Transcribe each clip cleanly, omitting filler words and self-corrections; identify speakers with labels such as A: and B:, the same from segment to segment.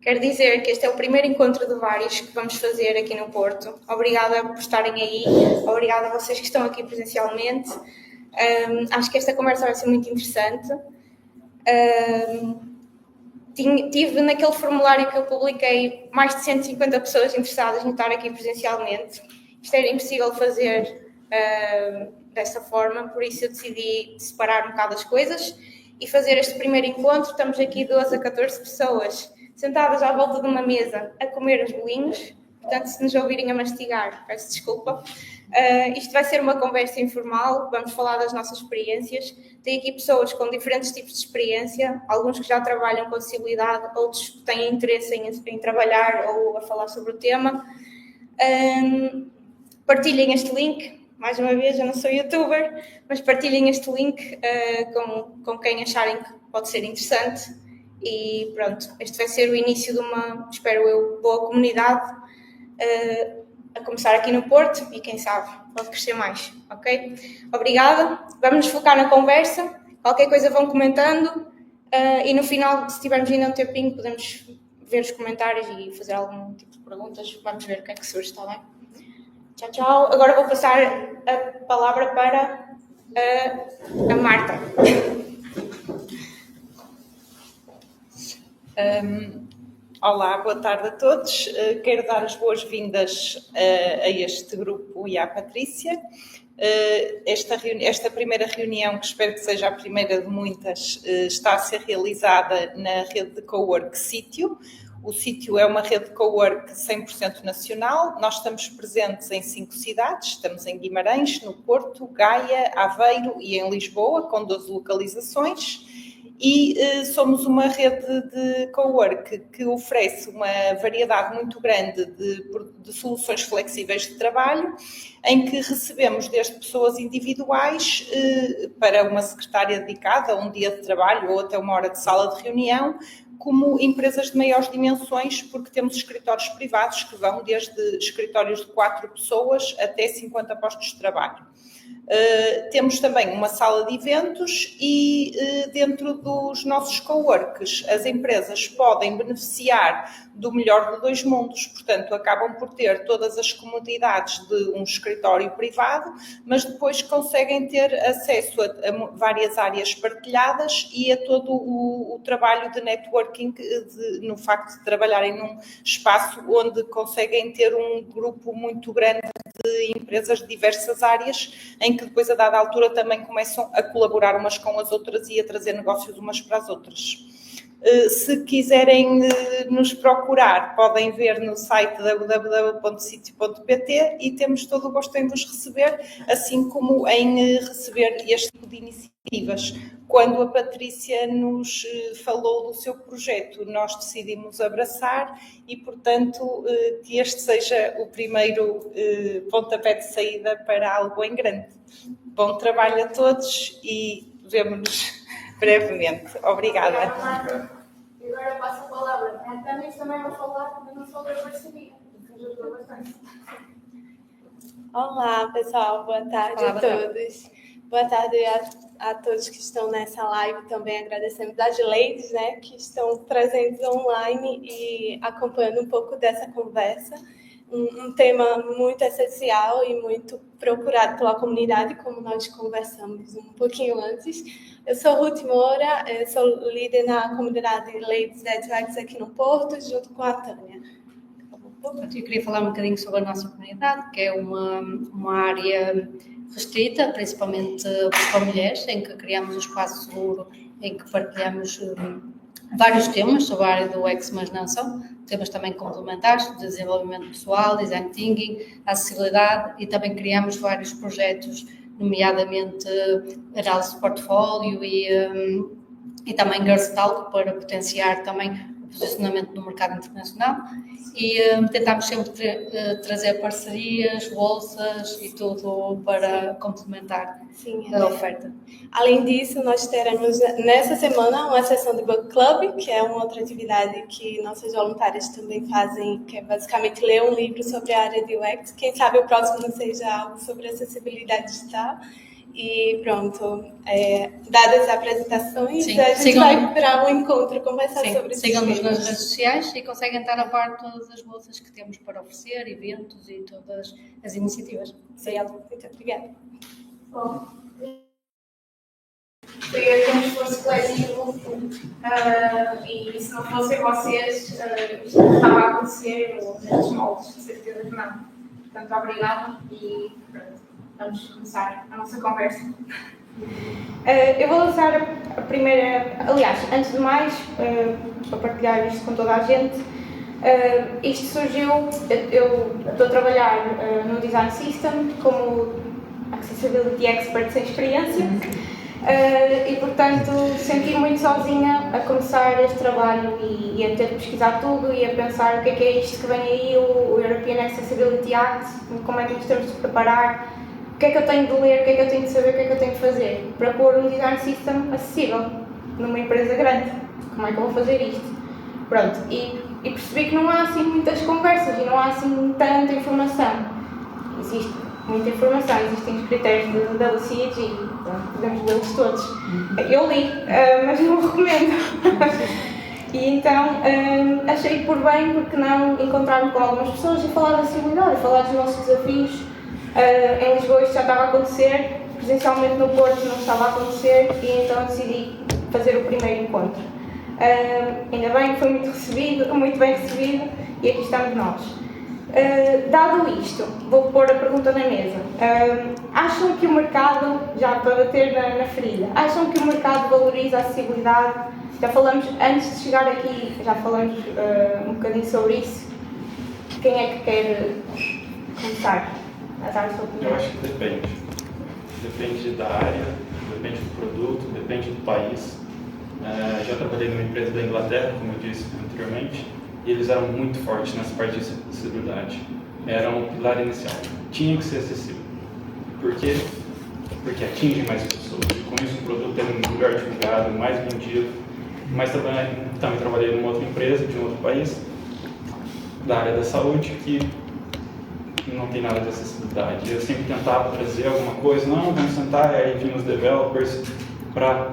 A: Quero dizer que este é o primeiro encontro de vários que vamos fazer aqui no Porto. Obrigada por estarem aí, obrigada a vocês que estão aqui presencialmente. Acho que esta conversa vai ser muito interessante. Tive naquele formulário que eu publiquei mais de 150 pessoas interessadas em estar aqui presencialmente. Isto era impossível fazer desta forma, por isso eu decidi separar um bocado as coisas e fazer este primeiro encontro. Estamos aqui 12 a 14 pessoas sentadas à volta de uma mesa a comer os bolinhos, portanto, se nos ouvirem a mastigar, peço desculpa. Isto vai ser uma conversa informal, vamos falar das nossas experiências. Tem aqui pessoas com diferentes tipos de experiência, alguns que já trabalham com acessibilidade, outros que têm interesse em trabalhar ou a falar sobre o tema. Partilhem este link, mais uma vez, eu não sou youtuber, mas partilhem este link com quem acharem que pode ser interessante. E pronto, este vai ser o início de uma, espero eu, boa comunidade a começar aqui no Porto e quem sabe pode crescer mais, ok? Obrigada, vamos nos focar na conversa, qualquer coisa vão comentando e no final, se tivermos ainda um tempinho, podemos ver os comentários e fazer algum tipo de perguntas, vamos ver o que é que surge, está bem? Tchau, tchau. Agora vou passar a palavra para a Marta.
B: Olá, boa tarde a todos. Quero dar as boas-vindas a este grupo e à Patrícia. Esta primeira reunião, que espero que seja a primeira de muitas, está a ser realizada na rede de cowork Sítio. O Sítio é uma rede de cowork 100% nacional. Nós estamos presentes em 5 cidades. Estamos em Guimarães, no Porto, Gaia, Aveiro e em Lisboa, com 12 localizações. E somos uma rede de cowork que oferece uma variedade muito grande de soluções flexíveis de trabalho, em que recebemos desde pessoas individuais para uma secretária dedicada a um dia de trabalho ou até uma hora de sala de reunião, como empresas de maiores dimensões, porque temos escritórios privados que vão desde escritórios de 4 pessoas até 50 postos de trabalho. Temos também uma sala de eventos e dentro dos nossos coworks as empresas podem beneficiar do melhor de 2 mundos, portanto acabam por ter todas as comodidades de um escritório privado, mas depois conseguem ter acesso a várias áreas partilhadas e a todo o trabalho de networking no facto de trabalharem num espaço onde conseguem ter um grupo muito grande de empresas de diversas áreas, em que depois a dada altura também começam a colaborar umas com as outras e a trazer negócios umas para as outras. Se quiserem nos procurar, podem ver no site www.sitio.pt e temos todo o gosto em vos receber, assim como em receber este tipo de iniciativas. Quando a Patrícia nos falou do seu projeto, nós decidimos abraçar e, portanto, que este seja o primeiro pontapé de saída para algo em grande. Bom trabalho a todos e vemo-nos brevemente. Obrigada.
A: E agora passo a palavra para a Tânia, que também vai falar, mas não sou eu parceria.
C: Olá, pessoal. Boa tarde a todos. Boa tarde a todos que estão nessa live. Também agradecemos às ladies, né, que estão presentes online e acompanhando um pouco dessa conversa. Um tema muito essencial e muito procurado pela comunidade, como nós conversamos um pouquinho antes. Eu sou Ruth Moura, sou líder na comunidade Ladies Networks aqui no Porto, junto com a Tânia.
D: Eu queria falar um bocadinho sobre a nossa comunidade, que é uma área restrita, principalmente para mulheres, em que criamos um espaço seguro, em que partilhamos vários temas sobre a área do UX, mas não só, temas também complementares, desenvolvimento pessoal, design thinking, acessibilidade, e também criamos vários projetos, nomeadamente análise de portfólio e também Girls Talk, para potenciar também o posicionamento no mercado internacional, e tentámos sempre trazer parcerias, bolsas e tudo para complementar a oferta.
C: Além disso, nós teremos nessa semana uma sessão de Book Club, que é uma outra atividade que nossas voluntárias também fazem, que é basicamente ler um livro sobre a área de UX. Quem sabe o próximo não seja algo sobre acessibilidade digital. E pronto, dadas as apresentações,
D: Sim,
C: a gente
D: sigam-
C: vai para o encontro conversar
D: Sim,
C: sobre esses
D: sigam-nos nas
C: temas.
D: redes sociais e conseguem estar a par de todas as bolsas que temos para oferecer, eventos e todas as iniciativas. Obrigada.
C: Muito obrigada.
A: Bom, foi como se fosse coletivo e se não fossem vocês, isto não estava a acontecer, ou nestes moldes, de certeza que não. Portanto, obrigada e pronto, vamos começar a nossa conversa. Eu vou lançar a primeira, aliás, antes de mais, para partilhar isto com toda a gente, isto surgiu, eu estou a trabalhar no Design System como Accessibility Expert sem experiência e, portanto, senti-me muito sozinha a começar este trabalho e a ter de pesquisar tudo e a pensar o que é isto que vem aí, o European Accessibility Act, como é que nos temos de preparar, o que é que eu tenho de ler, o que é que eu tenho de saber, o que é que eu tenho de fazer para pôr um design system acessível numa empresa grande. Como é que eu vou fazer isto? Pronto, e percebi que não há assim muitas conversas e não há assim tanta informação. Existe muita informação, existem os critérios de WCAG e pronto, podemos lê-los todos. Eu li, mas não o recomendo. E então achei por bem, porque não encontrar-me com algumas pessoas e falar assim melhor, e falar dos nossos desafios. Em Lisboa isto já estava a acontecer, presencialmente no Porto não estava a acontecer e então decidi fazer o primeiro encontro. Ainda bem que foi muito bem recebido e aqui estamos nós. Dado isto, vou pôr a pergunta na mesa. Acham que o mercado, já para bater na ferida, acham que o mercado valoriza a acessibilidade? Já falamos, antes de chegar aqui, já falamos um bocadinho sobre isso. Quem é que quer começar a dar a sua opinião?
E: Eu acho que depende. Depende da área, depende do produto, depende do país. Já trabalhei numa empresa da Inglaterra, como eu disse anteriormente, e eles eram muito fortes nessa parte de acessibilidade. Era um pilar inicial. Tinha que ser acessível. Por quê? Porque atinge mais pessoas. E com isso o produto é melhor divulgado, mais vendido. Mas também trabalhei numa outra empresa, de um outro país, da área da saúde, que não tem nada de acessibilidade. Eu sempre tentava trazer alguma coisa, não, vamos sentar, aí vinham os developers, para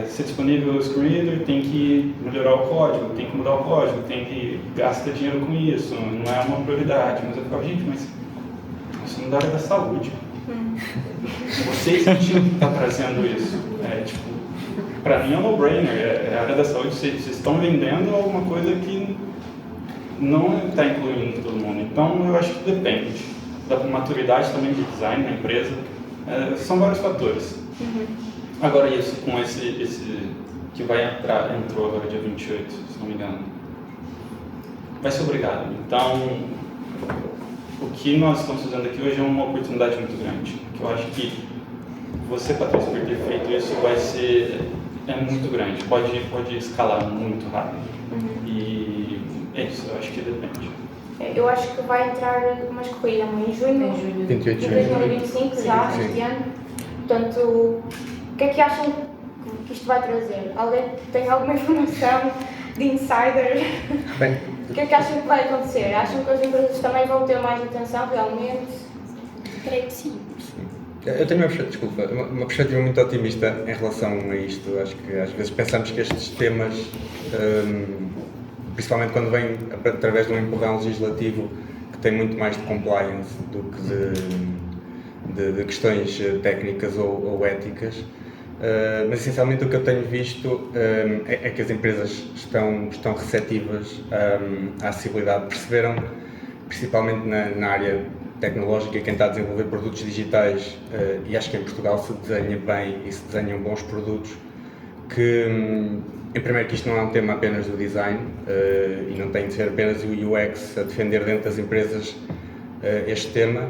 E: ser disponível o screen reader, tem que melhorar o código, tem que mudar o código, tem que gastar dinheiro com isso, não é uma prioridade. Mas eu ficava, gente, mas isso não é da área da saúde. Vocês que tinham que estar trazendo isso. Para mim é um no-brainer, é a área da saúde, vocês estão vendendo alguma coisa que não está incluindo todo mundo. Então eu acho que depende da maturidade também de design na empresa, são vários fatores. Agora isso, com esse que entrou agora dia 28, se não me engano, vai ser obrigado. Então, o que nós estamos fazendo aqui hoje é uma oportunidade muito grande, que eu acho que você, Patrícia, por ter feito isso, é muito grande, pode escalar muito rápido. E é isso, eu acho que depende.
A: Eu acho que vai entrar umas corridas em junho,
F: 28
A: de
F: de junho.
A: 2025, já, este ano. Portanto, o que é que acham que isto vai trazer? Alguém tem alguma informação de insider?
F: Bem,
A: O que é que acham que vai acontecer? Acham que as empresas também vão ter mais atenção realmente?
C: Creio que sim.
F: eu tenho uma perspectiva muito otimista em relação a isto. Acho que às vezes pensamos que estes temas, principalmente quando vêm através de um empurrão legislativo que tem muito mais de compliance do que de questões técnicas ou éticas, mas essencialmente o que eu tenho visto é que as empresas estão receptivas à acessibilidade, perceberam, principalmente na área tecnológica, quem está a desenvolver produtos digitais, e acho que em Portugal se desenha bem e se desenham bons produtos, que em primeiro que isto não é um tema apenas do design e não tem de ser apenas o UX a defender dentro das empresas este tema,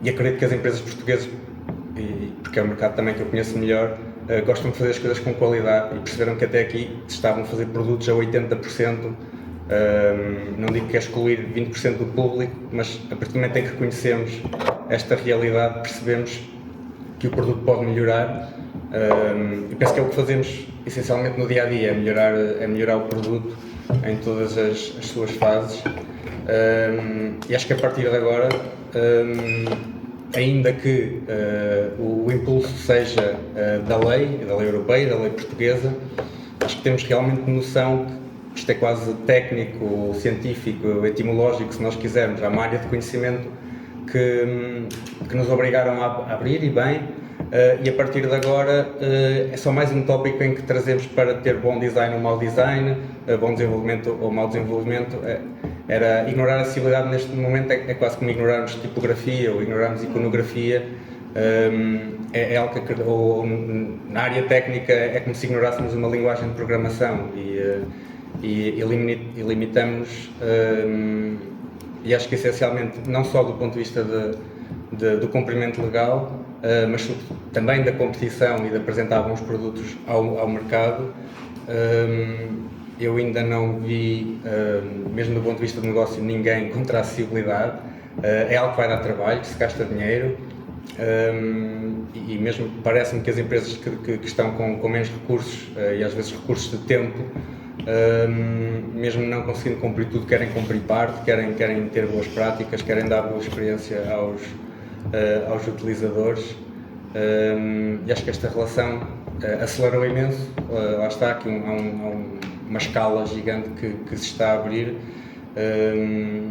F: e acredito que as empresas portuguesas, porque é o mercado também que eu conheço melhor, gostam de fazer as coisas com qualidade e perceberam que até aqui estavam a fazer produtos a 80%, não digo que é excluir 20% do público, mas a partir do momento em que reconhecemos esta realidade, percebemos que o produto pode melhorar, e penso que é o que fazemos essencialmente no dia-a-dia, é melhorar o produto em todas as suas fases, e acho que a partir de agora ainda que o impulso seja da lei europeia, da lei portuguesa, acho que temos realmente noção que isto é quase técnico, científico, etimológico, se nós quisermos. Há uma área de conhecimento que nos obrigaram a abrir, e bem, e a partir de agora é só mais um tópico em que trazemos para ter bom design ou mau design, bom desenvolvimento ou mau desenvolvimento. Era ignorar a acessibilidade neste momento é quase como ignorarmos tipografia ou ignorarmos iconografia. É algo que, ou, na área técnica, é como se ignorássemos uma linguagem de programação e limitamos, e acho que essencialmente, não só do ponto de vista do cumprimento legal, mas também da competição e de apresentar bons produtos ao mercado. Eu ainda não vi, mesmo do ponto de vista do negócio, ninguém contra a acessibilidade. É algo que vai dar trabalho, que se gasta dinheiro, e mesmo parece-me que as empresas que estão com menos recursos, e às vezes recursos de tempo, mesmo não conseguindo cumprir tudo, querem cumprir parte, querem ter boas práticas, querem dar boa experiência aos utilizadores. E acho que esta relação acelerou imenso. Lá está, aqui uma escala gigante que se está a abrir,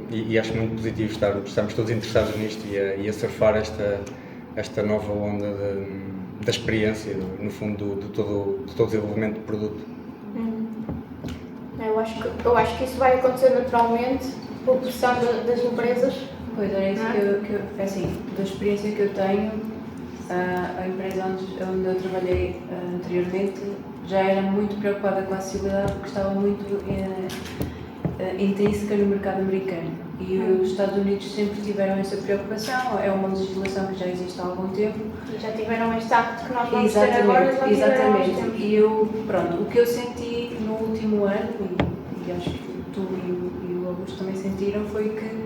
F: e acho muito positivo estamos todos interessados nisto e a surfar esta nova onda da experiência, no fundo, de todo o desenvolvimento do produto.
A: Eu acho que isso vai acontecer naturalmente por pressão das empresas.
G: Pois é, isso que eu assim, da experiência que eu tenho, a empresa onde eu trabalhei anteriormente já era muito preocupada com a acessibilidade, porque estava muito intrínseca no mercado americano, e os Estados Unidos sempre tiveram essa preocupação. É uma legislação que já existe há algum tempo.
A: E já tiveram este acto que nós vamos ter agora.
G: Exatamente. E o que eu senti no último ano, e acho que tu e o Augusto também sentiram, foi que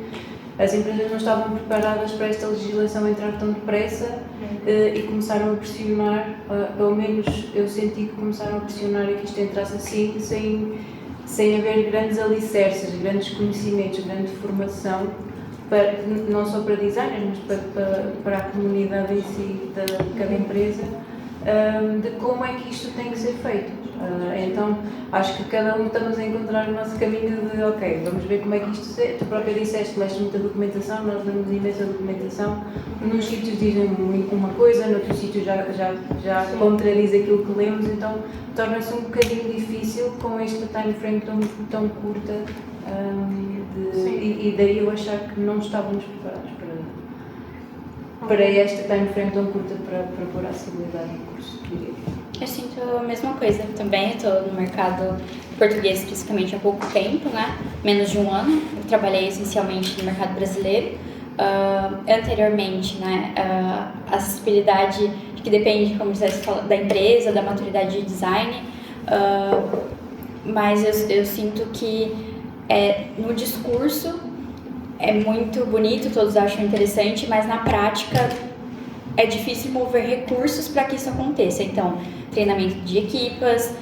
G: as empresas não estavam preparadas para esta legislação entrar tão depressa, e começaram a pressionar, pelo menos eu senti que começaram a pressionar, e que isto entrasse assim, sem haver grandes alicerces, grandes conhecimentos, grande formação, não só para designers, mas para a comunidade em si de cada empresa, de como é que isto tem que ser feito. Então, acho que cada um estamos a encontrar o nosso caminho de, ok, vamos ver como é que isto se... Tu própria disseste, leste muita documentação, nós damos imensa documentação, nos sítios dizem uma coisa, noutros sítios já contradiz aquilo que lemos, então torna-se um bocadinho difícil com esta time frame tão curta, e daí eu achar que não estávamos preparados para esta time frame tão curta para pôr a acessibilidade no curso, diria.
H: Eu sinto a mesma coisa também. Eu estou no mercado português especificamente há pouco tempo, né? Menos de um ano. Eu trabalhei essencialmente no mercado brasileiro. Anteriormente, né? A acessibilidade, que depende, como você fala, da empresa, da maturidade de design. Mas eu sinto que no discurso é muito bonito, todos acham interessante, mas na prática é difícil mover recursos para que isso aconteça. Então, treinamento de equipas,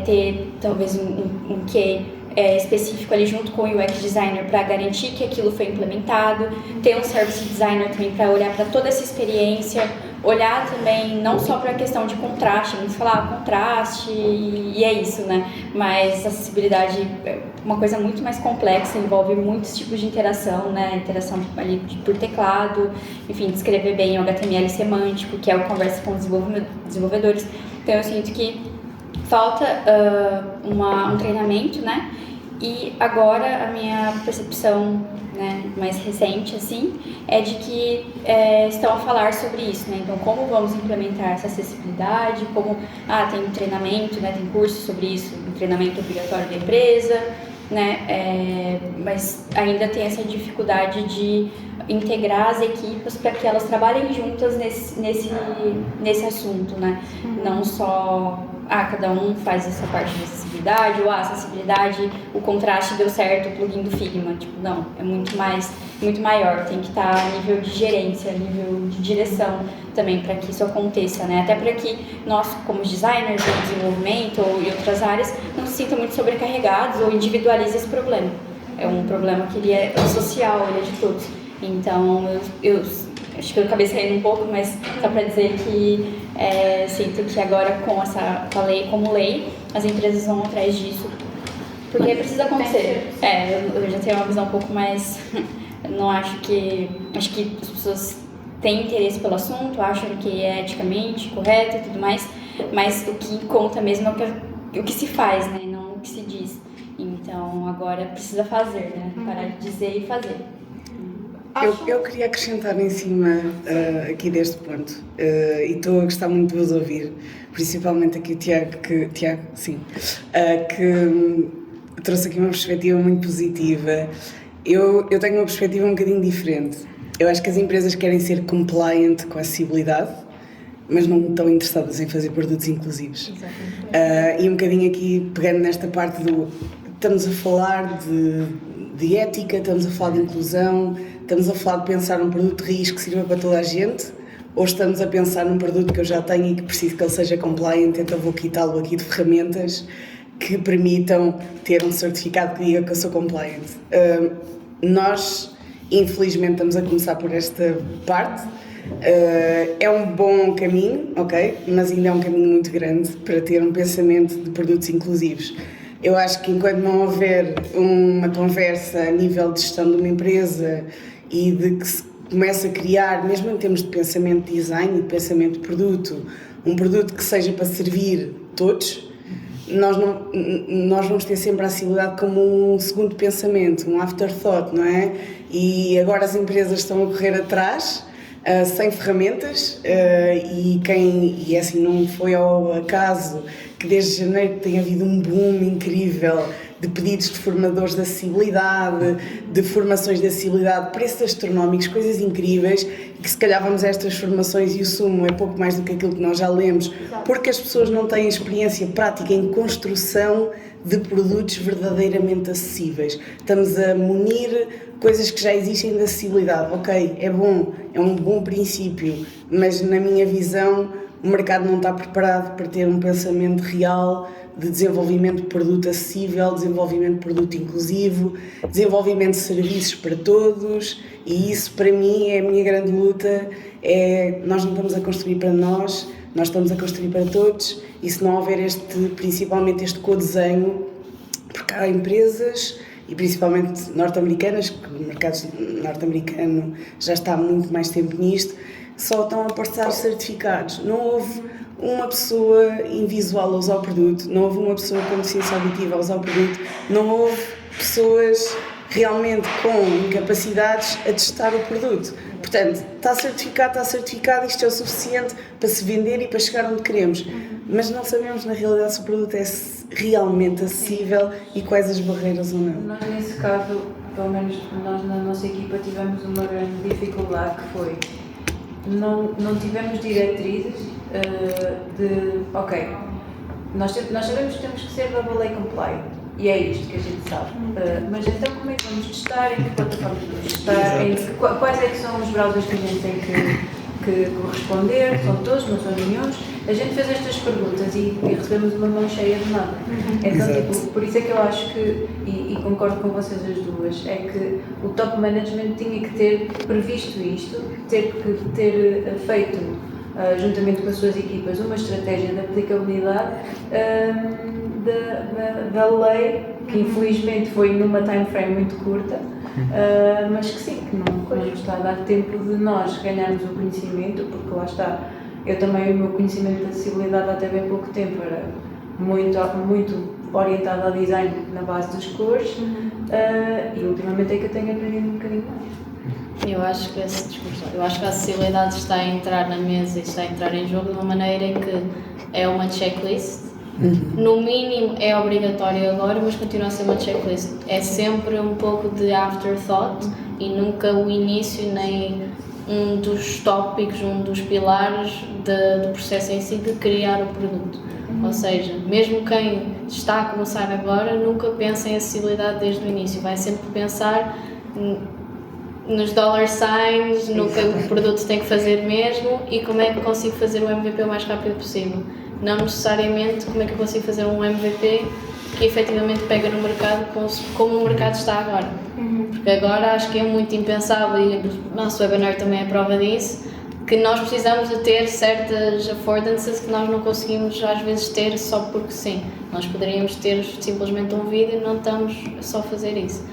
H: ter talvez um QA específico ali junto com o UX designer para garantir que aquilo foi implementado, ter um service designer também para olhar para toda essa experiência, olhar também não só para a questão de contraste, vamos falar contraste e é isso, né? Mas acessibilidade é uma coisa muito mais complexa, envolve muitos tipos de interação, né? Interação ali por teclado, enfim, descrever bem o HTML semântico, que é o conversa com os desenvolvedores. Então eu sinto que falta um treinamento, né? E agora a minha percepção, né, mais recente, assim, é de que estão a falar sobre isso, né? Então, como vamos implementar essa acessibilidade, como, tem treinamento, né, tem curso sobre isso, um treinamento obrigatório da empresa, né? Mas ainda tem essa dificuldade de integrar as equipes para que elas trabalhem juntas nesse assunto, né? Não só cada um faz essa parte de acessibilidade, ou acessibilidade, o contraste deu certo, o plugin do Figma. Tipo, não, é muito maior, tem que estar a nível de gerência, a nível de direção também para que isso aconteça, né? Até para que nós, como designers de desenvolvimento ou em outras áreas, não se sintam muito sobrecarregados ou individualizem esse problema. É um problema que ele é social, ele é de todos. Então, eu acho que eu acabei saindo um pouco, mas só para dizer que sinto que agora com a lei, como lei, as empresas vão atrás disso, porque precisa acontecer. Eu já tenho uma visão um pouco mais, não acho que as pessoas têm interesse pelo assunto, acham que é eticamente correto e tudo mais, mas o que conta mesmo é o que se faz, né, não o que se diz. Então agora precisa fazer, né, parar de dizer e fazer.
I: Eu queria acrescentar em cima aqui deste ponto, e estou a gostar muito de vos ouvir, principalmente aqui o Tiago, que trouxe aqui uma perspectiva muito positiva. Eu tenho uma perspectiva um bocadinho diferente. Eu acho que as empresas querem ser compliant com a acessibilidade, mas não estão interessadas em fazer produtos inclusivos. E um bocadinho aqui, pegando nesta parte estamos a falar de ética, estamos a falar de inclusão, estamos a falar de pensar num produto de risco que sirva para toda a gente, ou estamos a pensar num produto que eu já tenho e que preciso que ele seja compliant, então vou quitá-lo aqui de ferramentas que permitam ter um certificado que diga que eu sou compliant. Nós, infelizmente, estamos a começar por esta parte. É um bom caminho, ok? Mas ainda é um caminho muito grande para ter um pensamento de produtos inclusivos. Eu acho que enquanto não houver uma conversa a nível de gestão de uma empresa e de que se comece a criar, mesmo em termos de pensamento de design e de pensamento de produto, um produto que seja para servir todos, nós vamos ter sempre a acessibilidade como um segundo pensamento, um afterthought, não é? E agora as empresas estão a correr atrás, sem ferramentas, e assim não foi ao acaso que desde janeiro tem havido um boom incrível de pedidos de formadores de acessibilidade, de formações de acessibilidade, preços astronómicos, coisas incríveis, e que se calhar vamos a estas formações e o sumo é pouco mais do que aquilo que nós já lemos, porque as pessoas não têm experiência prática em construção de produtos verdadeiramente acessíveis. Estamos a munir coisas que já existem de acessibilidade. Ok, é bom, é um bom princípio, mas na minha visão o mercado não está preparado para ter um pensamento real de desenvolvimento de produto acessível, desenvolvimento de produto inclusivo, desenvolvimento de serviços para todos, e isso para mim é a minha grande luta. Nós não estamos a construir para nós estamos a construir para todos, e se não houver principalmente este co-desenho, porque há empresas, e principalmente norte-americanas, que o mercado norte-americano já está há muito mais tempo nisto, só estão a passar certificados. Não houve uma pessoa invisual a usar o produto, não houve uma pessoa com deficiência auditiva a usar o produto, não houve pessoas realmente com incapacidades a testar o produto. Portanto, está certificado, isto é o suficiente para se vender e para chegar onde queremos. Mas não sabemos na realidade se o produto é realmente acessível e quais as barreiras ou não.
G: Nós nesse caso, pelo menos nós na nossa equipa tivemos uma grande dificuldade, que foi não tivemos diretrizes ok, nós sabemos que temos que ser double A compliant, e é isto que a gente sabe, mas então como é que vamos testar, em que plataformas vamos testar, quais é que são os browsers que a gente tem que corresponder, são todos, não são nenhuns. A gente fez estas perguntas e recebemos uma mão cheia de nada. Então, por isso é que eu acho que, e concordo com vocês as duas, é que o top management tinha que ter previsto isto, ter feito, juntamente com as suas equipas, uma estratégia de aplicabilidade da lei, que infelizmente foi numa time frame muito curta, mas que sim, que não está a dar tempo de nós ganharmos o conhecimento, porque lá está, eu também, o meu conhecimento de acessibilidade até bem pouco tempo era muito orientado ao design na base dos cores, e ultimamente é que eu tenho aprendido um bocadinho mais.
D: Eu acho que a acessibilidade está a entrar na mesa e está a entrar em jogo de uma maneira em que é uma checklist. No mínimo é obrigatório agora, mas continua a ser uma checklist. É sempre um pouco de afterthought e nunca o início nem um dos tópicos, um dos pilares do processo em si de criar o produto. Ou seja, mesmo quem está a começar agora nunca pensa em acessibilidade desde o início, vai sempre pensar nos dollar signs, no que o produto tem que fazer mesmo e como é que consigo fazer o MVP o mais rápido possível. Não necessariamente como é que eu consigo fazer um MVP
G: que efetivamente pega no mercado como o mercado está agora. Porque agora acho que é muito impensável, e o nosso webinar também é prova disso, que nós precisamos de ter certas affordances que nós não conseguimos às vezes ter só porque sim. Nós poderíamos ter simplesmente um vídeo e não estamos só a fazer isso.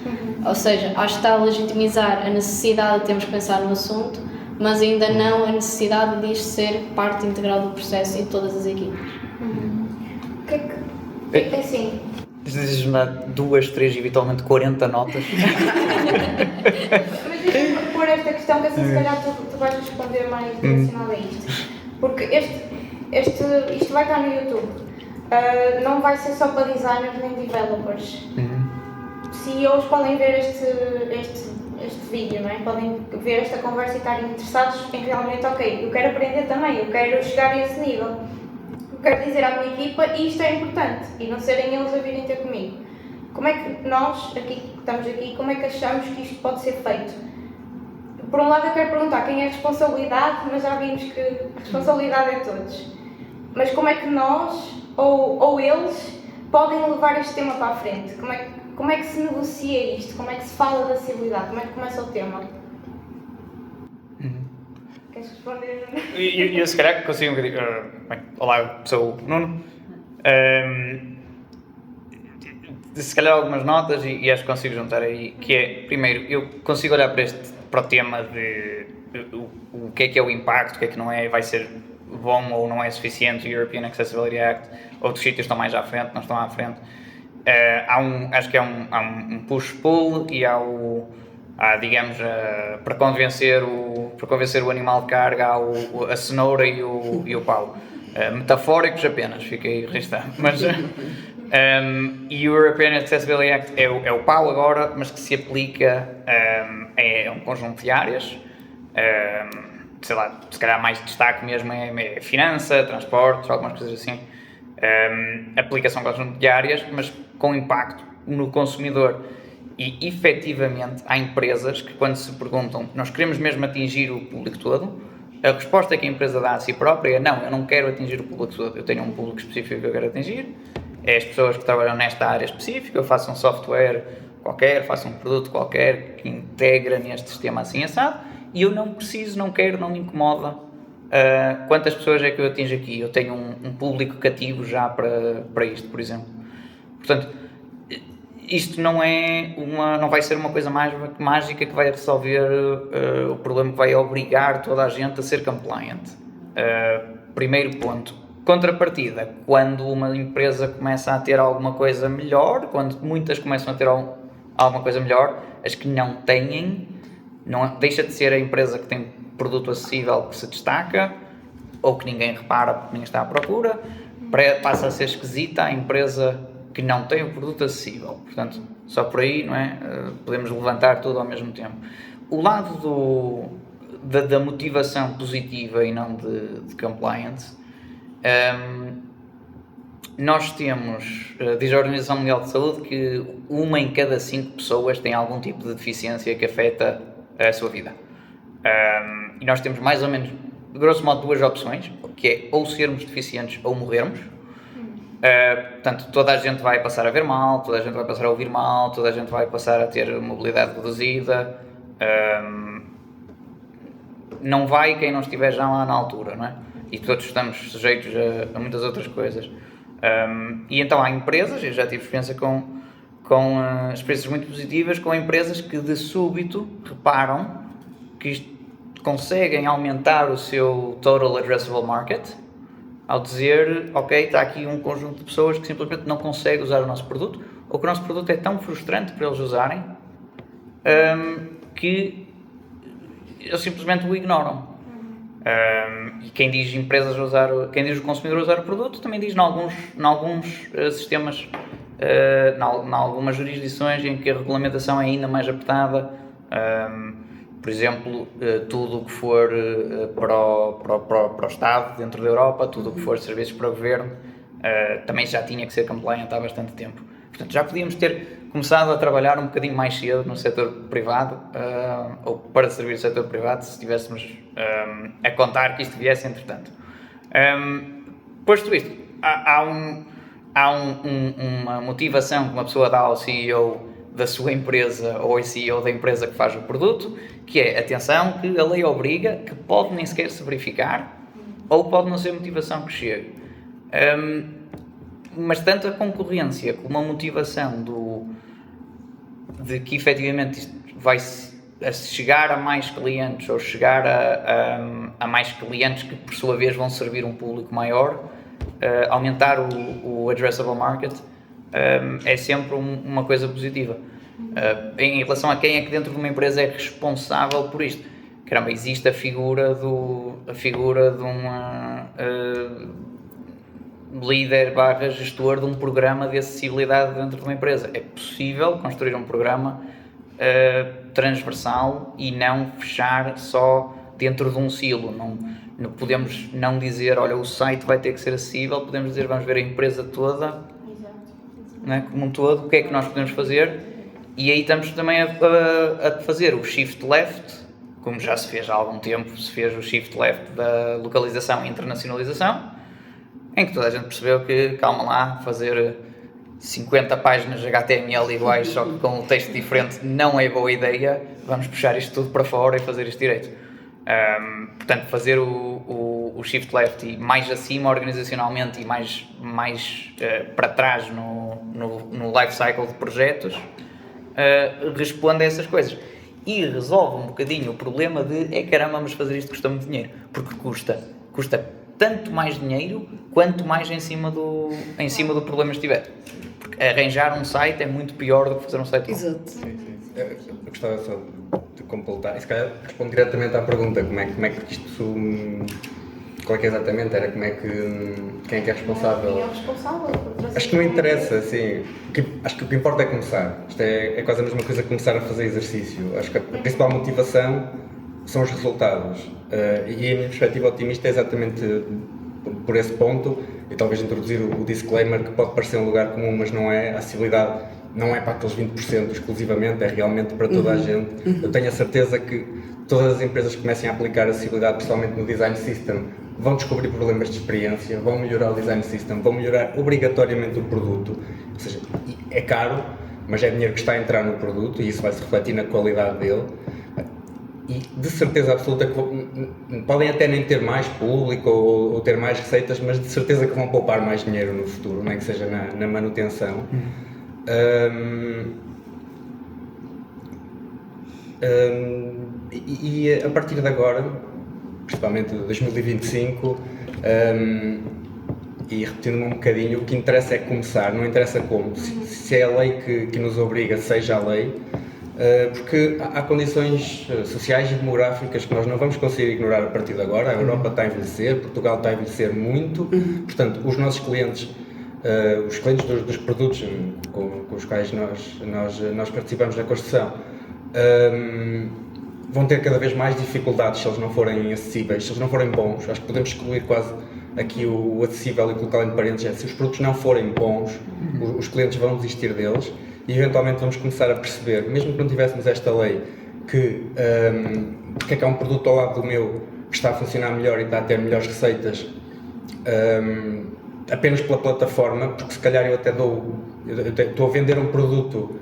G: Ou seja, acho que está a legitimizar a necessidade de termos que pensar no assunto, mas ainda não a necessidade de isto ser parte integral do processo e de todas as equipas.
A: É assim.
J: Dizes-me 2, 3 e eventualmente 40 notas.
A: Mas deixa-me pôr esta questão, que assim se calhar tu vais responder mais direcionado a isto. Porque isto vai estar no YouTube. Não vai ser só para designers nem developers. CEOs podem ver este vídeo, não é? Podem ver esta conversa e estarem interessados em realmente, ok, eu quero aprender também, eu quero chegar a esse nível. Eu quero dizer à minha equipa, isto é importante, e não serem eles a virem ter comigo. Como é que nós, aqui que estamos aqui, como é que achamos que isto pode ser feito? Por um lado eu quero perguntar quem é a responsabilidade, mas já vimos que a responsabilidade é de todos. Mas como é que nós, ou eles, podem levar este tema para a frente? Como é que se negocia isto? Como é que se fala da acessibilidade? Como é que começa o tema? Queres responder?
J: Eu se calhar consigo... bem, olá, eu sou o Nuno. Se calhar algumas notas e acho que consigo juntar aí, que é, primeiro, eu consigo olhar para o tema de o que é o impacto, o que é que não é, vai ser bom ou não é suficiente, o European Accessibility Act, outros sítios estão mais à frente, não estão à frente. Acho que há um push-pull e há digamos, para convencer o animal de carga, há a cenoura e o pau. Metafóricos apenas, fiquei registado. Mas, e o European Accessibility Act é o pau agora, mas que se aplica a um conjunto de áreas. Sei lá, se calhar mais destaque mesmo é finança, transportes, algumas coisas assim. Aplicação de um conjunto de áreas, mas com impacto no consumidor. E, efetivamente, há empresas que, quando se perguntam, nós queremos mesmo atingir o público todo, a resposta que a empresa dá a si própria é: não, eu não quero atingir o público todo, eu tenho um público específico que eu quero atingir, é as pessoas que trabalham nesta área específica, eu faço um software qualquer, faço um produto qualquer que integra neste sistema assim assado, e eu não preciso, não quero, não me incomoda quantas pessoas é que eu atinjo aqui, eu tenho um público cativo já para isto, por exemplo. Portanto, isto não vai ser uma coisa mágica que vai resolver o problema, que vai obrigar toda a gente a ser compliant. Primeiro ponto. Contrapartida, quando uma empresa começa a ter alguma coisa melhor, quando muitas começam a ter alguma coisa melhor, as que não têm, deixa de ser a empresa que tem produto acessível que se destaca, ou que ninguém repara porque ninguém está à procura, passa a ser esquisita a empresa que não tem o produto acessível. Portanto, só por aí, não é? Podemos levantar tudo ao mesmo tempo. O lado da motivação positiva e não de compliance, nós temos, diz a Organização Mundial de Saúde, que 1 em cada 5 pessoas tem algum tipo de deficiência que afeta a sua vida. E nós temos mais ou menos, grosso modo, 2 opções, que é ou sermos deficientes ou morrermos. Portanto, toda a gente vai passar a ver mal, toda a gente vai passar a ouvir mal, toda a gente vai passar a ter mobilidade reduzida. Não vai quem não estiver já lá na altura, não é? E todos estamos sujeitos a muitas outras coisas. E então há empresas, eu já tive experiência com experiências muito positivas, com empresas que de súbito reparam que conseguem aumentar o seu total addressable market, ao dizer, ok, está aqui um conjunto de pessoas que simplesmente não conseguem usar o nosso produto, ou que o nosso produto é tão frustrante para eles usarem, que eles simplesmente o ignoram. E quem diz quem diz o consumidor usar o produto, também diz em alguns sistemas, em algumas jurisdições em que a regulamentação é ainda mais apertada. Por exemplo, tudo o que for para o Estado, dentro da Europa, tudo o que for serviços para o Governo, também já tinha que ser compliant há bastante tempo. Portanto, já podíamos ter começado a trabalhar um bocadinho mais cedo no setor privado, ou para servir o setor privado, se estivéssemos a contar que isto viesse entretanto. Posto isto, há há uma motivação que uma pessoa dá ao CEO da sua empresa ou ao CEO da empresa que faz o produto, que é, atenção, que a lei obriga, que pode nem sequer se verificar, ou pode não ser motivação que chegue. Mas tanto a concorrência como a motivação de que efetivamente isto vai chegar a mais clientes ou chegar a mais clientes que por sua vez vão servir um público maior, aumentar o addressable market, é sempre uma coisa positiva. Em relação a quem é que dentro de uma empresa é responsável por isto, caramba, existe a figura de um líder / gestor de um programa de acessibilidade dentro de uma empresa. É possível construir um programa transversal e não fechar só dentro de um silo. Não podemos não dizer, olha, o site vai ter que ser acessível, podemos dizer, vamos ver a empresa toda, né, como um todo, o que é que nós podemos fazer, e aí estamos também a fazer o shift left, como já se fez há algum tempo, se fez o shift left da localização e internacionalização, em que toda a gente percebeu que, calma lá, fazer 50 páginas de HTML iguais, só que com um texto diferente, não é boa ideia, vamos puxar isto tudo para fora e fazer isto direito. Portanto, fazer o shift left e mais acima organizacionalmente e mais para trás no life cycle de projetos, responde a essas coisas. E resolve um bocadinho o problema de, caramba, vamos fazer isto, custa muito dinheiro. Porque custa tanto mais dinheiro, quanto mais em cima do problema estiver. Porque arranjar um site é muito pior do que fazer um site.
I: Exato.
F: Sim. Eu gostava só de completar, e se calhar respondo diretamente à pergunta, como é que isto, qual é que exatamente era, quem é que é responsável?
G: Quem é o responsável por trazer?
F: Acho que não interessa, assim, acho que o que importa é começar. Isto é quase a mesma coisa que começar a fazer exercício. Acho que a principal motivação são os resultados, e a minha perspectiva otimista é exatamente por esse ponto, e talvez introduzir o disclaimer que pode parecer um lugar comum, mas não é. A acessibilidade não é para aqueles 20% exclusivamente, é realmente para toda a gente. Eu tenho a certeza que todas as empresas que comecem a aplicar a acessibilidade, principalmente no design system, vão descobrir problemas de experiência, vão melhorar o design system, vão melhorar obrigatoriamente o produto. Ou seja, é caro, mas é dinheiro que está a entrar no produto e isso vai se refletir na qualidade dele. E de certeza absoluta que podem até nem ter mais público ou ter mais receitas, mas de certeza que vão poupar mais dinheiro no futuro, nem que seja na manutenção. E a partir de agora, principalmente 2025, e repetindo-me um bocadinho, o que interessa é começar, não interessa como. Se é a lei que nos obriga, seja a lei, porque há condições sociais e demográficas que nós não vamos conseguir ignorar a partir de agora. A Europa está a envelhecer, Portugal está a envelhecer muito, portanto, os nossos clientes, os clientes dos produtos com os quais nós participamos na construção, vão ter cada vez mais dificuldades se eles não forem acessíveis, se eles não forem bons. Acho que podemos excluir quase aqui o acessível e colocá-lo entre parênteses. Se os produtos não forem bons, os clientes vão desistir deles e eventualmente vamos começar a perceber, mesmo que não tivéssemos esta lei, que porque é que há um produto ao lado do meu que está a funcionar melhor e está a ter melhores receitas apenas pela plataforma, porque se calhar eu estou a vender um produto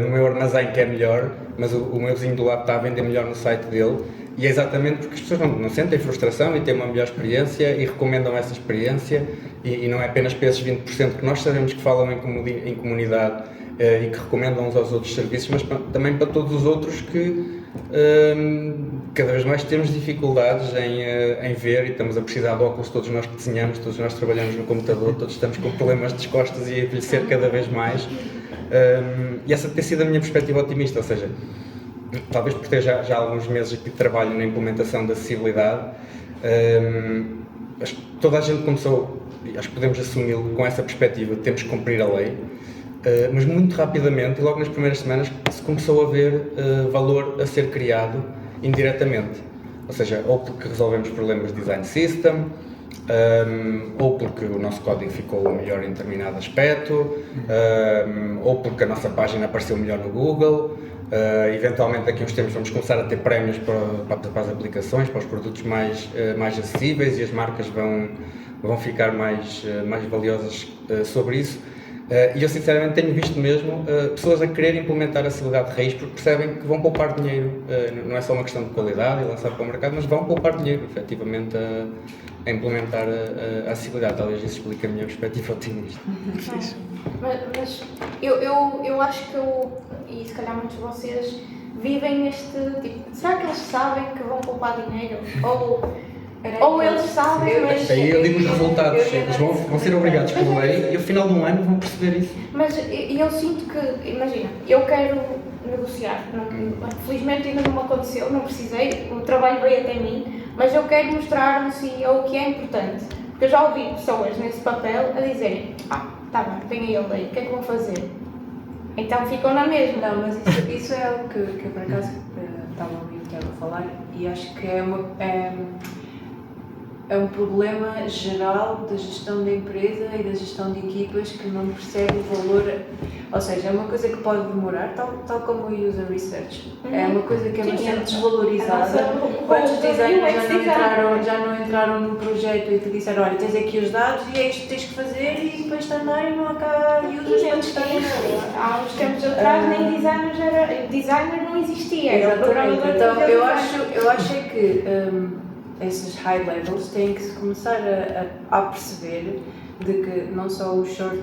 F: no meu armazém que é melhor, mas o meu vizinho do lado está a vender melhor no site dele, e é exatamente porque as pessoas não sentem frustração e têm uma melhor experiência e recomendam essa experiência, e não é apenas para esses 20% que nós sabemos que falam em comunidade e que recomendam uns aos outros serviços, mas também para todos os outros que cada vez mais temos dificuldades em ver, e estamos a precisar de óculos, todos nós que desenhamos, todos nós trabalhamos no computador, todos estamos com problemas de costas e a envelhecer cada vez mais. E essa tem sido a minha perspectiva otimista, ou seja, talvez por ter já alguns meses aqui de trabalho na implementação da acessibilidade, acho que toda a gente começou, acho que podemos assumi-lo com essa perspectiva de temos que cumprir a lei, mas muito rapidamente, e logo nas primeiras semanas, se começou a ver valor a ser criado indiretamente, ou seja, ou porque resolvemos problemas de design system, ou porque o nosso código ficou melhor em determinado aspecto, ou porque a nossa página apareceu melhor no Google. Eventualmente daqui a uns tempos vamos começar a ter prémios para as aplicações, para os produtos mais acessíveis, e as marcas vão ficar mais valiosas sobre isso. E eu sinceramente tenho visto mesmo pessoas a querer implementar a acessibilidade de raiz porque percebem que vão poupar dinheiro, não é só uma questão de qualidade e lançar para o mercado, mas vão poupar dinheiro efetivamente a implementar a acessibilidade. Talvez isso explique a minha perspectiva otimista.
A: Mas eu acho que e se calhar muitos de vocês vivem este tipo, será que eles sabem que vão poupar dinheiro? Ou eles sabem, mas...
F: Aí eu digo os resultados, eles vão ser obrigados pela lei e ao final de um ano vão perceber isso.
A: Mas eu sinto que, imagina, eu quero negociar, felizmente ainda não me aconteceu, não precisei, o trabalho veio até mim, mas eu quero mostrar ao CEO o que é importante. Porque eu já ouvi pessoas nesse papel a dizerem, tá bem, vem aí a lei, o que é que vão fazer? Então ficam na mesma.
G: Não, mas isso é algo que eu por acaso estava a ouvir o Tiago falar e acho que é um problema geral da gestão da empresa e da gestão de equipas que não percebe o valor, ou seja, é uma coisa que pode demorar, tal como o user research. É uma coisa que é bastante desvalorizada. Quantos designers já não entraram no projeto e te disseram, olha, tens aqui os dados e é isto que tens que fazer e depois também não há cá users para testarem nada.
A: Há uns tempos atrás nem designer não existia.
G: Exatamente. Então eu acho é que esses high levels têm que se começar a perceber de que não só o short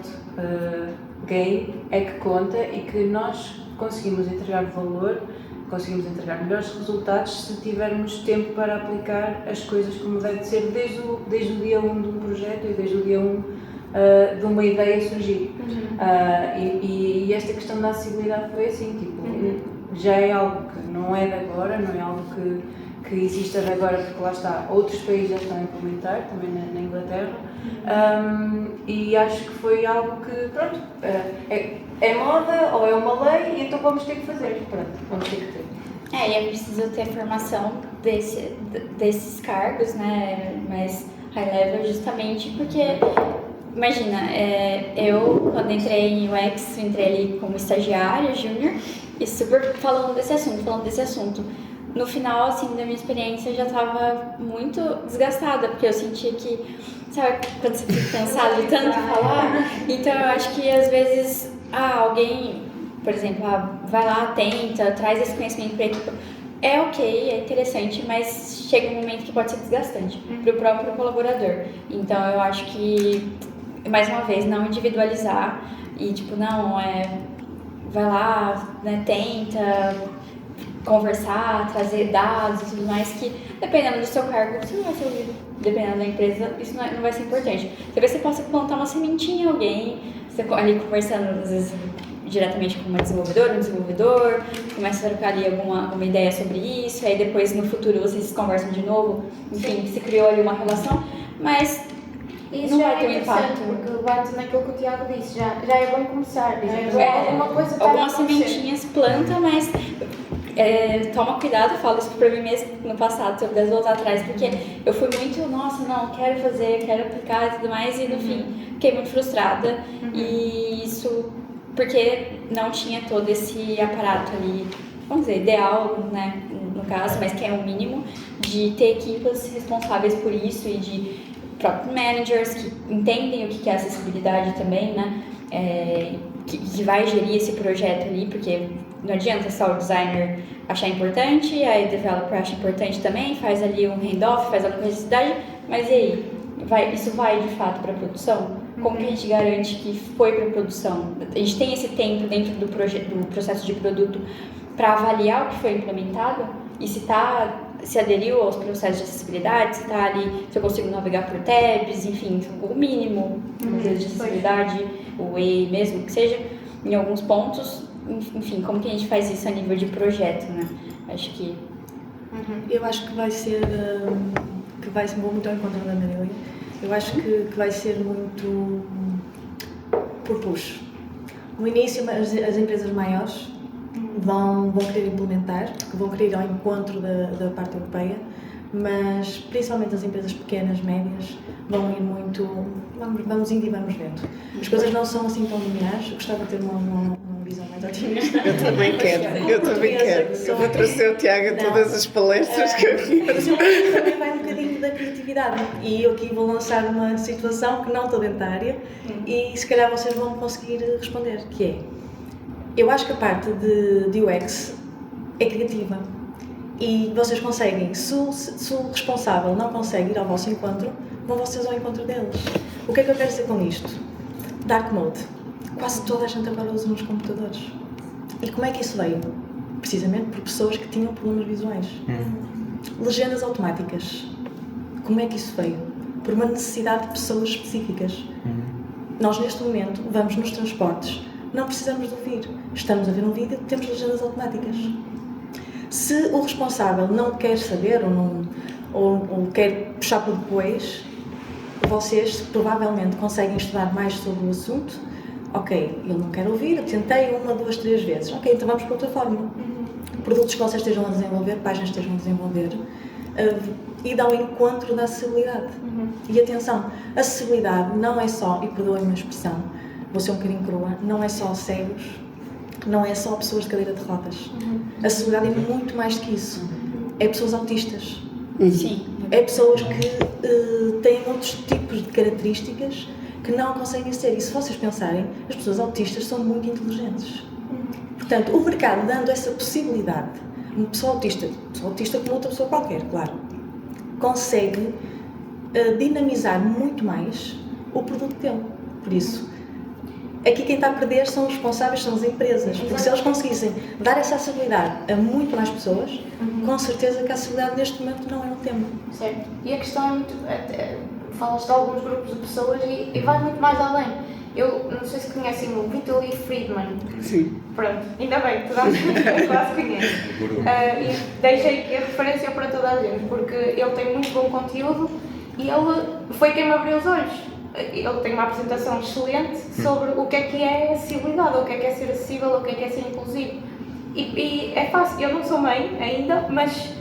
G: gain é que conta e que nós conseguimos entregar valor, conseguimos entregar melhores resultados se tivermos tempo para aplicar as coisas como deve ser desde o dia 1 de um projeto e desde o dia 1 de uma ideia surgir. E esta questão da acessibilidade foi assim, tipo, já é algo que não é de agora, não é algo que existe de agora, porque lá está, outros países já estão a implementar, também na Inglaterra, e acho que foi algo que, pronto, é moda ou é uma lei, e então vamos ter que fazer, pronto, vamos ter que ter.
H: E é preciso ter formação desses cargos, né, mais high level, justamente porque, imagina, eu quando entrei em UX, entrei ali como estagiária, júnior, e super falando desse assunto. No final, assim, da minha experiência, eu já estava muito desgastada, porque eu sentia que, sabe, quando você fica cansado de tanto falar, então eu acho que às vezes, alguém, por exemplo, vai lá, tenta, traz esse conhecimento para a equipe, é ok, é interessante, mas chega um momento que pode ser desgastante para o próprio colaborador. Então eu acho que, mais uma vez, não individualizar e, tipo, vai lá, né, tenta conversar, trazer dados e tudo mais, que dependendo do seu cargo, isso não vai ser ouvido. Dependendo da empresa, isso não vai ser importante. Talvez você possa plantar uma sementinha em alguém, você ali conversando, às vezes, diretamente com uma desenvolvedora, um desenvolvedor, começa a trocar ali alguma ideia sobre isso, aí depois, no futuro, vocês conversam de novo, enfim, se criou ali uma relação, mas
A: isso
H: não
A: já
H: vai ter um impacto.
A: Porque bate naquilo que o Tiago disse, já é bom começar, alguma coisa está
H: algumas sementinhas planta, mas toma cuidado, eu falo isso pra mim mesmo no passado, se eu pudesse voltar atrás, porque eu fui muito, nossa, não, quero fazer, quero aplicar e tudo mais, e no fim fiquei muito frustrada, e isso porque não tinha todo esse aparato ali, vamos dizer, ideal, né, no caso, mas que é o mínimo, de ter equipes responsáveis por isso e de próprios managers que entendem o que é acessibilidade também, né, que vai gerir esse projeto ali, porque não adianta só o designer achar importante, aí o developer acha importante também, faz ali um handoff, faz alguma necessidade, mas e aí? Isso vai de fato para a produção? Como que a gente garante que foi para a produção? A gente tem esse tempo dentro do processo de produto para avaliar o que foi implementado e se aderiu aos processos de acessibilidade, se eu consigo navegar por tabs, enfim, o mínimo de acessibilidade, o EI mesmo, que seja, em alguns pontos, enfim, como que a gente faz isso a nível de projeto, né? Acho que...
K: Eu acho que vai ser, vou muito ao encontro da Marília, eu acho que vai ser muito por push. No início, as empresas maiores vão querer implementar, porque vão querer ir ao encontro da parte europeia, mas principalmente as empresas pequenas, médias, vão ir muito, vamos indo e vamos vendo. As coisas não são assim tão lineares, eu gostava de ter uma visão mais otimista.
I: Eu também quero. Eu vou trazer o Tiago a todas as palestras que eu quero.
K: Mas eu acho que também vai um bocadinho da criatividade. E eu aqui vou lançar uma situação que não estou dentro da área e se calhar vocês vão conseguir responder, que é, eu acho que a parte de UX é criativa e vocês conseguem, se o responsável não consegue ir ao vosso encontro, vão vocês ao encontro deles. O que é que eu quero dizer com isto? Dark mode. Quase toda a gente agora usa nos computadores. E como é que isso veio? Precisamente por pessoas que tinham problemas visuais. Legendas automáticas. Como é que isso veio? Por uma necessidade de pessoas específicas. Nós neste momento vamos nos transportes, não precisamos de ouvir. Estamos a ver um vídeo, temos legendas automáticas. Se o responsável não quer saber ou quer puxar por depois, vocês provavelmente conseguem estudar mais sobre o assunto. Ok, eu não quero ouvir, eu tentei 1, 2, 3 vezes. Ok, então vamos para outra forma. Produtos que vocês estejam a desenvolver, páginas que estejam a desenvolver, e dão encontro da acessibilidade. E atenção, a acessibilidade não é só, e perdoem-me a expressão, vou ser um bocadinho crua, não é só cegos, não é só pessoas de cadeira de rodas. A acessibilidade é muito mais do que isso. É pessoas autistas.
H: Sim.
K: É pessoas que têm outros tipos de características que não conseguem ser. E se vocês pensarem, as pessoas autistas são muito inteligentes. Portanto, o mercado dando essa possibilidade, uma pessoa autista como outra pessoa qualquer, claro, consegue dinamizar muito mais o produto dele. Por isso, aqui quem está a perder são os responsáveis, são as empresas, porque se eles conseguissem dar essa acessibilidade a muito mais pessoas, com certeza que a acessibilidade neste momento não é um tema.
A: Certo. E a questão é muito... falas de alguns grupos de pessoas e vai muito mais além. Eu não sei se conhecem o Vitaly Friedman.
I: Sim.
A: Pronto, ainda bem, toda a gente quase conhece. E deixei aqui a referência para toda a gente, porque ele tem muito bom conteúdo e ele foi quem me abriu os olhos. Ele tem uma apresentação excelente sobre o que é acessibilidade, o que é ser acessível, o que é ser inclusivo. E é fácil, eu não sou mãe ainda, mas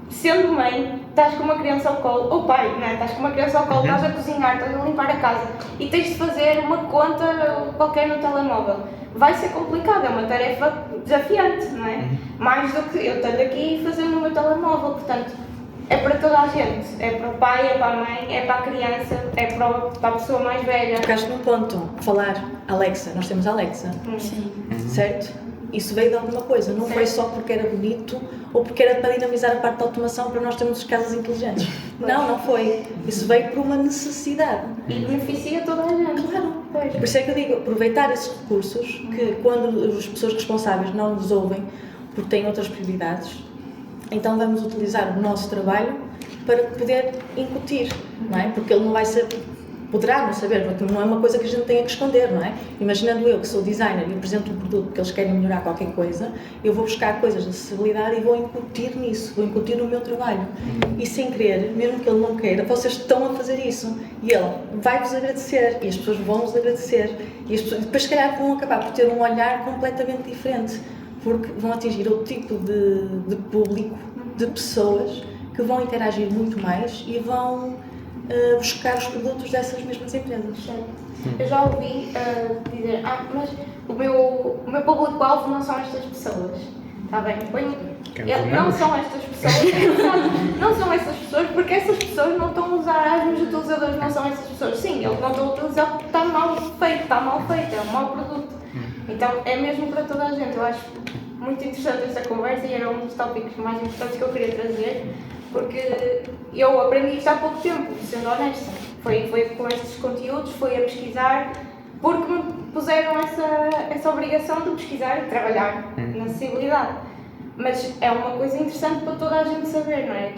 A: sendo mãe, estás com uma criança ao colo, ou pai, não é? Estás com uma criança ao colo, estás a cozinhar, estás a limpar a casa e tens de fazer uma conta qualquer no telemóvel. Vai ser complicado, é uma tarefa desafiante, não é? Mais do que eu estando aqui e fazendo no meu telemóvel, portanto, é para toda a gente, é para o pai, é para a mãe, é para a criança, é para a pessoa mais velha.
K: Tocaste num ponto, falar Alexa, nós temos Alexa,
H: Sim.
K: certo? Isso veio de alguma coisa, não foi só porque era bonito ou porque era para dinamizar a parte da automação para nós termos casas inteligentes. Não foi. Isso veio por uma necessidade.
A: E beneficia toda a gente.
K: Claro. Por isso é que eu digo, aproveitar esses recursos, que quando as pessoas responsáveis não os ouvem, porque têm outras prioridades, então vamos utilizar o nosso trabalho para poder incutir, não é? Porque ele não vai ser... Poderá não saber, porque não é uma coisa que a gente tenha que esconder, não é? Imaginando eu que sou designer e apresento um produto porque eles querem melhorar qualquer coisa, eu vou buscar coisas de acessibilidade e vou incutir nisso, vou incutir no meu trabalho. E sem querer, mesmo que ele não queira, vocês estão a fazer isso. E ele vai-vos agradecer, e as pessoas vão-vos agradecer. E as pessoas, depois, se calhar, vão acabar por ter um olhar completamente diferente, porque vão atingir outro tipo de público, de pessoas, que vão interagir muito mais e vão... buscar os produtos dessas mesmas empresas.
A: Eu já ouvi dizer, mas o meu público-alvo não são estas pessoas. Está bem? Não são estas pessoas, não são essas pessoas, porque essas pessoas não estão a usar, os utilizadores não são essas pessoas. Sim, eles não estão a utilizar porque está mal feito, é um mau produto. Então é mesmo para toda a gente. Eu acho muito interessante esta conversa e era um dos tópicos mais importantes que eu queria trazer. Porque eu aprendi isto há pouco tempo, sendo honesta. Foi com estes conteúdos, foi a pesquisar, porque me puseram essa obrigação de pesquisar e trabalhar na acessibilidade. Mas é uma coisa interessante para toda a gente saber, não é?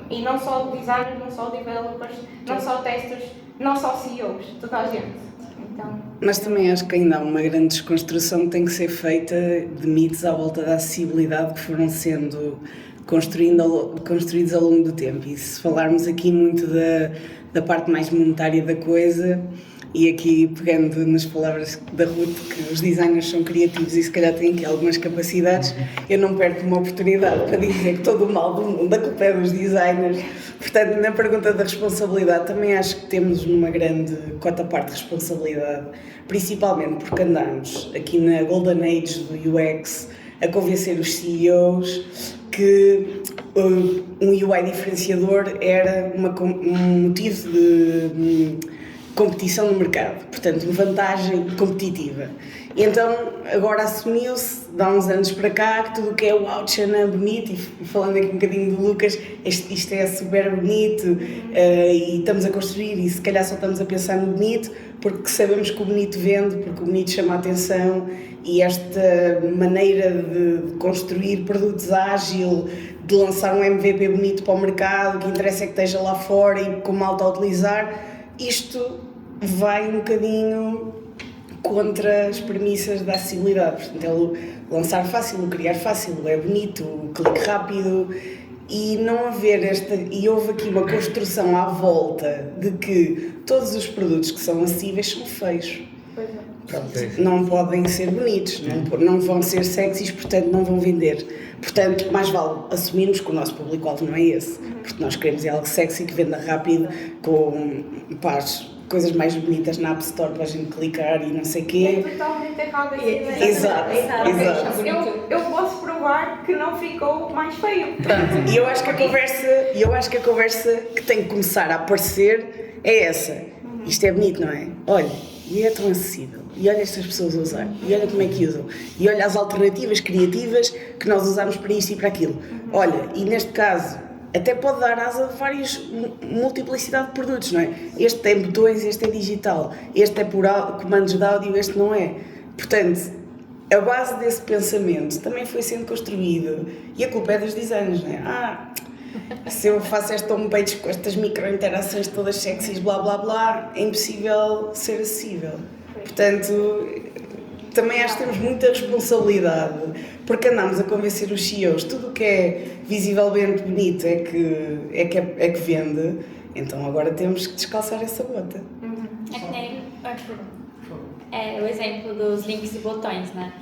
A: E não só designers, não só developers, não só testers, não só CEOs, toda a gente. Então...
I: Mas também acho que ainda há uma grande desconstrução que tem que ser feita de mitos à volta da acessibilidade que foram sendo... construídos ao longo do tempo. E se falarmos aqui muito da parte mais monetária da coisa, E aqui, pegando nas palavras da Ruth, que os designers são criativos e se calhar têm aqui algumas capacidades, eu não perco uma oportunidade para dizer que todo o mal do mundo, a culpa é dos designers. Portanto, na pergunta da responsabilidade, também acho que temos uma grande cota-parte de responsabilidade, principalmente porque andamos aqui na Golden Age do UX a convencer os CEOs que um UI diferenciador era um motivo de competição no mercado, portanto, uma vantagem competitiva. E então, agora assumiu-se, de há uns anos para cá, que tudo o que é o Outchana bonito, e falando aqui um bocadinho do Lucas, isto é super bonito e estamos a construir e se calhar só estamos a pensar no bonito porque sabemos que o bonito vende, porque o bonito chama a atenção e esta maneira de construir produtos ágil, de lançar um MVP bonito para o mercado, o que interessa é que esteja lá fora e com malta a utilizar, isto vai um bocadinho contra as premissas da acessibilidade. Portanto, é o lançar fácil, o criar fácil, o é bonito, o clique rápido e não haver e houve aqui uma construção à volta de que todos os produtos que são acessíveis são feios. Pronto, não podem ser bonitos, não vão ser sexys, portanto não vão vender. Portanto, mais vale assumirmos que o nosso público-alvo não é esse, porque nós queremos algo sexy que venda rápido, com coisas mais bonitas na App Store para a gente clicar e não sei o quê.
A: É totalmente errado essa ideia.
I: Exato.
A: Eu posso provar que não ficou mais feio.
I: Pronto, e eu acho que a conversa que tem que começar a aparecer é essa. Isto é bonito, não é? Olha, e é tão acessível. E olha estas pessoas a usar. E olha como é que usam. E olha as alternativas criativas que nós usamos para isto e para aquilo. Olha, e neste caso, até pode dar asa a várias multiplicidade de produtos, não é? Este tem botões, este é digital. Este é por comandos de áudio, este não é. Portanto, a base desse pensamento também foi sendo construído. E a culpa é dos designers, não é? Se eu faço esta homepage com estas micro-interações todas sexys, blá blá blá, é impossível ser acessível. Portanto, também acho que temos muita responsabilidade, porque andamos a convencer os CEOs, tudo o que é visivelmente bonito é que vende, então agora temos que descalçar essa bota.
H: É que nem o exemplo dos links e botões, né?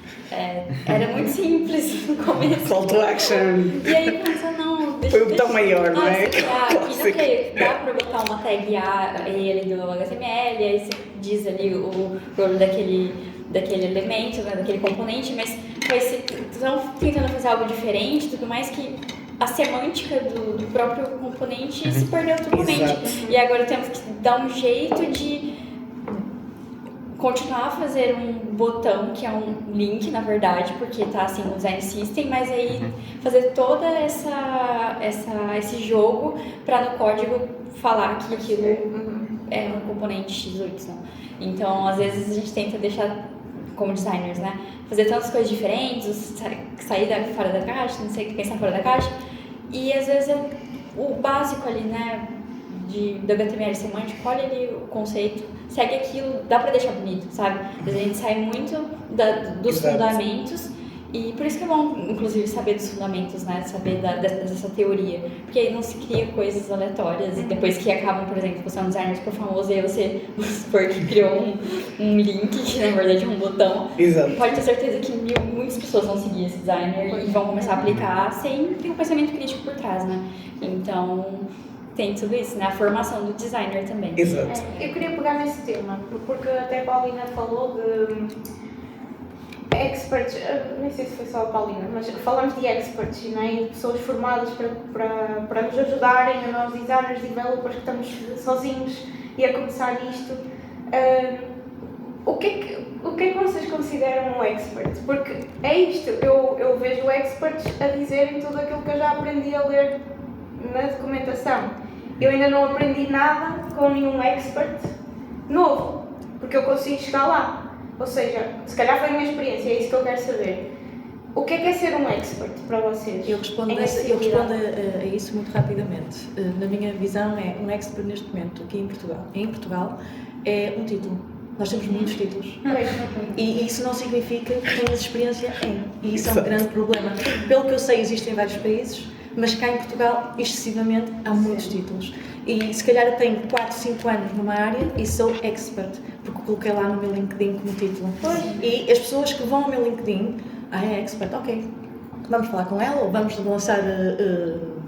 H: Era muito simples no começo.
I: Call to action.
H: E aí pensa, não...
I: Foi o botão maior, não é?
H: Dá para botar uma tag ali do HTML, aí você diz ali o rolo daquele elemento, né, daquele componente, mas estão tentando fazer algo diferente, tudo mais que a semântica do próprio componente se perdeu totalmente. Exato. E agora temos que dar um jeito de continuar a fazer um botão que é um link, na verdade, porque tá assim no design system, mas aí fazer toda esse jogo para no código falar que aquilo é um componente X ou Y. Então, às vezes a gente tenta deixar, como designers, né, fazer tantas coisas diferentes, sair fora da caixa, não sei, pensar fora da caixa, e às vezes o básico ali, né, do HTML semântico, olha ali o conceito, segue aquilo, dá pra deixar bonito, sabe? Às vezes a gente sai muito dos fundamentos e por isso que é bom, inclusive, saber dos fundamentos, né? Saber dessa teoria, porque aí não se cria coisas aleatórias e depois que acabam, por exemplo, você é um designer super famoso e aí você, vamos supor que criou um link, que na verdade é um botão.
I: Exato.
H: Pode ter certeza que muitas pessoas vão seguir esse designer e vão começar a aplicar sem ter um pensamento crítico por trás, né? Então... tem tudo isso, né? A formação do designer também.
I: Exato.
A: Eu queria pegar nesse tema, porque até a Paulina falou de experts, nem sei se foi só a Paulina, mas falamos de experts, não é? Pessoas formadas para nos ajudarem, a nós designers, developers que estamos sozinhos e a começar isto. O que é que vocês consideram um expert? Porque é isto, eu vejo experts a dizerem tudo aquilo que eu já aprendi a ler na documentação. Eu ainda não aprendi nada com nenhum expert novo, porque eu consigo chegar lá. Ou seja, se calhar foi a minha experiência, é isso que eu quero saber. O que é ser um expert para vocês?
K: Eu respondo a isso muito rapidamente. Na minha visão, um expert neste momento, aqui em Portugal, é um título. Nós temos muitos títulos. E isso não significa que tenhas experiência em. E isso é um grande problema. Pelo que eu sei, existem vários países, mas cá em Portugal, excessivamente, há muitos títulos. E se calhar eu tenho 4, 5 anos numa área e sou expert. coloquei lá no meu LinkedIn como título. E as pessoas que vão ao meu LinkedIn, é expert, ok, vamos falar com ela, ou vamos lançar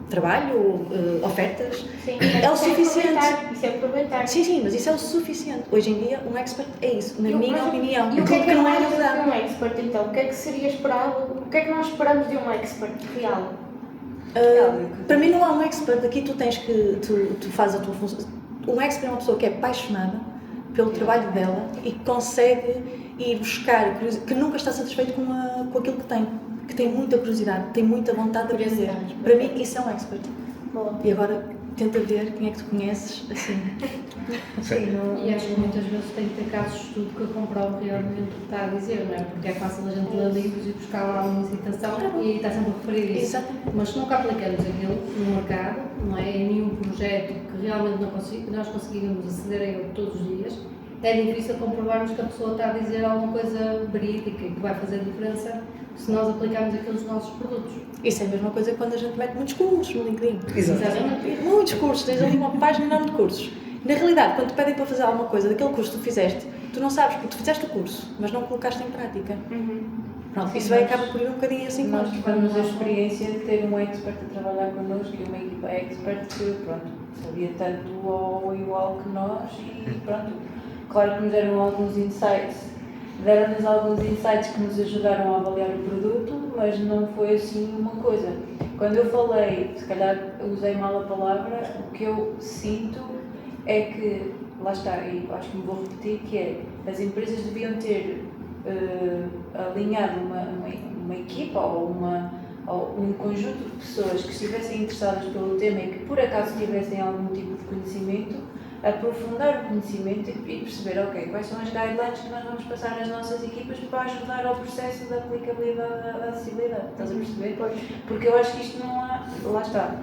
K: trabalho, ofertas.
A: Sim,
K: é o suficiente.
A: Isso é aproveitar.
K: Sim, mas isso é o suficiente. Hoje em dia, um expert é isso, na minha opinião.
A: E o que é que
K: não é
A: mais
K: novidade.
A: de um expert, então? O que é que seria esperado? O que é que nós esperamos de um expert real?
K: Para mim não há um expert, aqui tu tens que, tu fazes a tua função. Um expert é uma pessoa que é apaixonada pelo trabalho dela e que consegue ir buscar, que nunca está satisfeito com aquilo que tem muita curiosidade, tem muita vontade de aprender. Para mim isso é um expert.
A: Bom.
K: E agora tenta ver quem é que tu conheces, assim.
D: E acho que muitas vezes tem que ter casos de estudo que comprovam realmente o que está a dizer, não é? Porque é fácil a gente ler livros e buscar lá uma citação e está sempre a referir isso.
K: Exatamente.
D: Mas se nunca aplicamos aquilo no mercado, não é? Em nenhum projeto que realmente nós conseguimos aceder a ele todos os dias, é difícil comprovarmos que a pessoa está a dizer alguma coisa verídica e que vai fazer diferença se nós aplicarmos aquilo nos nossos produtos.
K: Isso é a mesma coisa quando a gente mete muitos cursos no LinkedIn.
D: Exatamente.
K: Muitos cursos, tens ali uma página enorme de cursos. Na realidade, quando te pedem para fazer alguma coisa daquele curso que tu fizeste, tu não sabes porque tu fizeste o curso, mas não colocaste em prática. Pronto, isso vai acabar por ir um bocadinho assim.
G: Nós tivemos a experiência de ter um expert a trabalhar connosco e uma equipa expert que, pronto, sabia tanto ou igual que nós e pronto. Claro que nos deram alguns insights. Deram-nos alguns insights que nos ajudaram a avaliar o produto, mas não foi assim uma coisa. Quando eu falei, se calhar usei mal a palavra, o que eu sinto é que, lá está, e acho que me vou repetir, que é, as empresas deviam ter alinhado uma equipa ou um conjunto de pessoas que estivessem interessadas pelo tema e que por acaso tivessem algum tipo de conhecimento, aprofundar o conhecimento e perceber, ok, quais são as guidelines que nós vamos passar às nossas equipas para ajudar ao processo da aplicabilidade da acessibilidade. Estás a perceber? Porque eu acho que isto não há, lá está,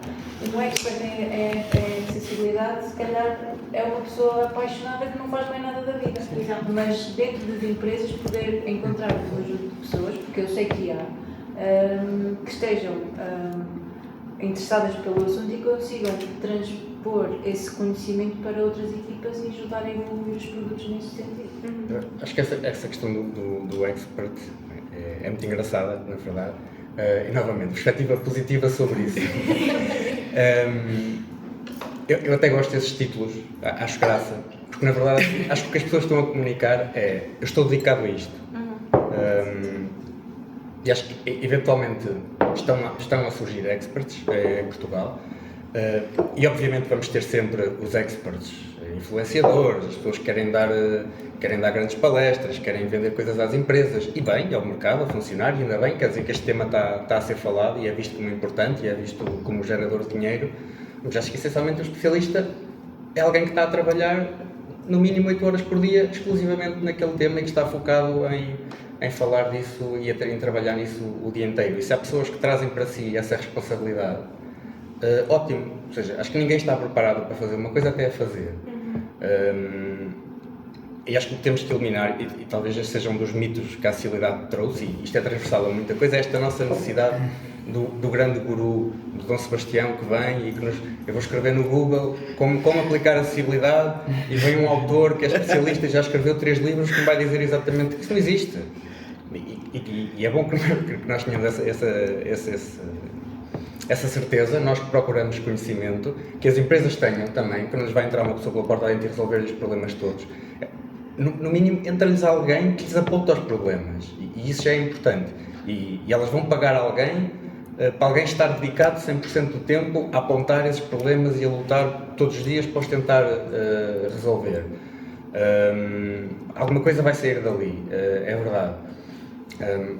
G: um expert em acessibilidade, se calhar é uma pessoa apaixonada que não faz mais nada da vida. Mas dentro das empresas poder encontrar um conjunto de pessoas, porque eu sei que há, que estejam interessadas pelo assunto e consigam transpor esse conhecimento para outras equipas e ajudarem a evoluir os produtos nesse sentido.
F: Acho que essa questão do expert é muito engraçada, na verdade. E novamente, perspectiva positiva sobre isso. Eu até gosto desses títulos, acho graça, porque na verdade acho que o que as pessoas estão a comunicar é: eu estou dedicado a isto. E acho que eventualmente estão a surgir experts em Portugal. E obviamente vamos ter sempre os experts, influenciadores, as pessoas que querem dar grandes palestras, querem vender coisas às empresas, e bem, é o mercado a funcionar, e ainda bem, quer dizer que este tema está a ser falado e é visto como importante e é visto como gerador de dinheiro, mas acho que essencialmente o especialista é alguém que está a trabalhar no mínimo 8 horas por dia exclusivamente naquele tema e que está focado em falar disso e em trabalhar nisso o dia inteiro. E se há pessoas que trazem para si essa responsabilidade, ótimo, ou seja, acho que ninguém está preparado para fazer uma coisa até a fazer. E acho que temos que eliminar, e talvez este seja um dos mitos que a acessibilidade trouxe, e isto é transversal a muita coisa, é esta nossa necessidade do grande guru, do Dom Sebastião, que vem e que eu vou escrever no Google como aplicar a acessibilidade, e vem um autor que é especialista e já escreveu 3 livros que me vai dizer exatamente que isso não existe. E é bom que nós tenhamos essa certeza, nós que procuramos conhecimento, que as empresas tenham também, que não nos vai entrar uma pessoa pela porta dentro e resolver-lhes os problemas todos. No mínimo, entra-lhes alguém que lhes aponta os problemas, e isso já é importante. E elas vão pagar alguém para alguém estar dedicado 100% do tempo a apontar esses problemas e a lutar todos os dias para os tentar resolver. Alguma coisa vai sair dali, é verdade.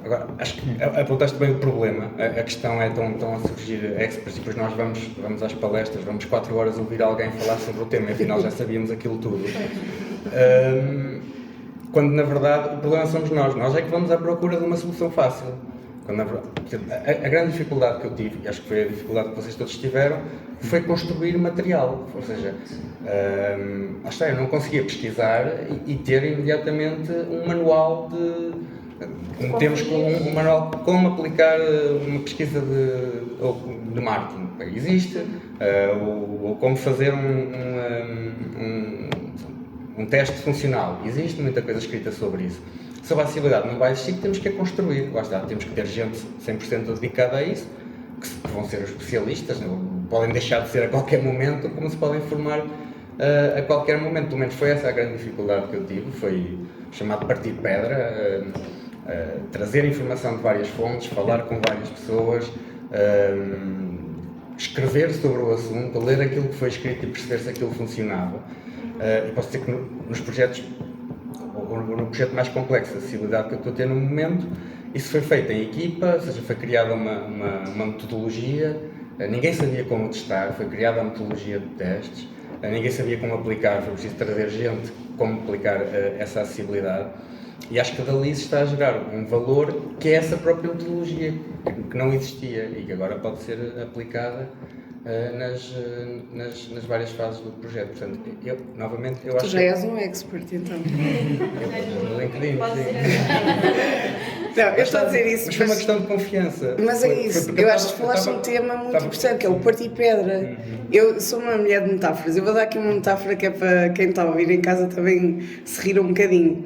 F: Agora, acho que apontaste bem o problema. A questão é estão a surgir experts e depois nós vamos às palestras, vamos 4 horas ouvir alguém falar sobre o tema e afinal já sabíamos aquilo tudo. Quando na verdade o problema somos nós é que vamos à procura de uma solução fácil. Quando, na verdade, a grande dificuldade que eu tive, e acho que foi a dificuldade que vocês todos tiveram, foi construir material. Ou seja, eu não conseguia pesquisar e ter imediatamente um manual temos um manual de como aplicar uma pesquisa de marketing. um teste funcional. Existe muita coisa escrita sobre isso. Sobre a acessibilidade não vai existir, temos que a construir. Lá está, temos que ter gente 100% dedicada a isso, que vão ser os especialistas, podem deixar de ser a qualquer momento, como se podem formar a qualquer momento. Pelo menos foi essa a grande dificuldade que eu tive, foi chamado partir pedra, trazer informação de várias fontes, falar com várias pessoas, escrever sobre o assunto, ler aquilo que foi escrito e perceber se aquilo funcionava. E posso dizer que nos projetos, ou no projeto mais complexo de acessibilidade que eu estou a ter no momento, isso foi feito em equipa, ou seja, foi criada uma metodologia, ninguém sabia como testar, foi criada a metodologia de testes, ninguém sabia como aplicar, foi preciso trazer gente como aplicar essa acessibilidade. E acho que dali se está a gerar um valor que é essa própria metodologia, que não existia e que agora pode ser aplicada nas várias fases do projeto. Portanto, eu acho
I: Tu já és um expert, então.
F: No LinkedIn,
I: Não, eu estou a dizer isso.
F: Mas foi uma questão de confiança.
I: Mas é isso, eu acho que falaste um tema muito importante, que é o partir pedra. Eu sou uma mulher de metáforas, eu vou dar aqui uma metáfora que é para quem está a ouvir em casa também se rir um bocadinho.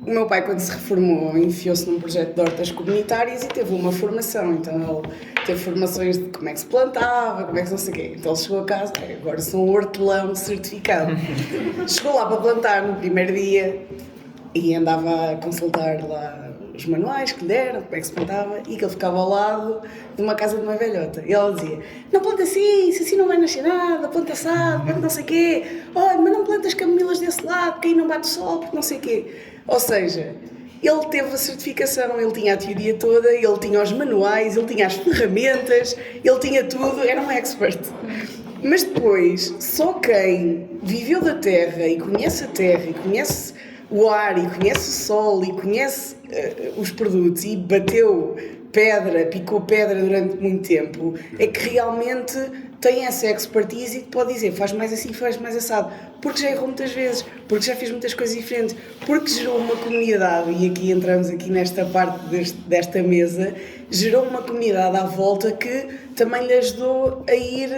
I: O meu pai, quando se reformou, enfiou-se num projeto de hortas comunitárias e teve uma formação. Então, ele teve formações de como é que se plantava, como é que não sei o quê. Então, ele chegou a casa, agora sou um hortelão certificado. Chegou lá para plantar no primeiro dia e andava a consultar lá os manuais que lhe deram, como é que se plantava, e que ele ficava ao lado de uma casa de uma velhota. E ela dizia, não planta assim, isso assim não vai nascer nada, planta assado, planta não sei o quê. Olha, mas não planta as camilas desse lado, porque aí não bate o sol, porque não sei o quê. Ou seja, ele teve a certificação, ele tinha a teoria toda, ele tinha os manuais, ele tinha as ferramentas, ele tinha tudo, era um expert. Mas depois, só quem viveu da terra e conhece o ar e conhece o sol e conhece os produtos e bateu pedra, picou pedra durante muito tempo, é que realmente tem essa expertise e pode dizer, faz mais assim, faz mais assado, porque já errou muitas vezes, porque já fez muitas coisas diferentes, porque gerou uma comunidade, e aqui entramos aqui nesta parte desta mesa, gerou uma comunidade à volta que também lhe ajudou a ir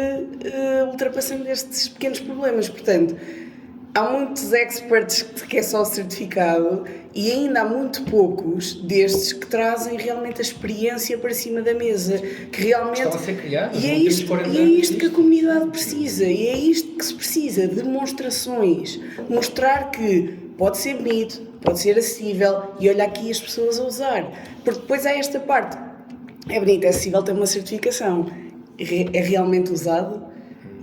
I: ultrapassando estes pequenos problemas. Portanto, há muitos experts que é só o certificado e ainda há muito poucos destes que trazem realmente a experiência para cima da mesa, que realmente
F: estão a ser criados,
I: e é isto que a comunidade precisa, e é isto que se precisa, demonstrações, mostrar que pode ser bonito, pode ser acessível e olha aqui as pessoas a usar, porque depois há esta parte, é bonito, é acessível, tem uma certificação, é realmente usado.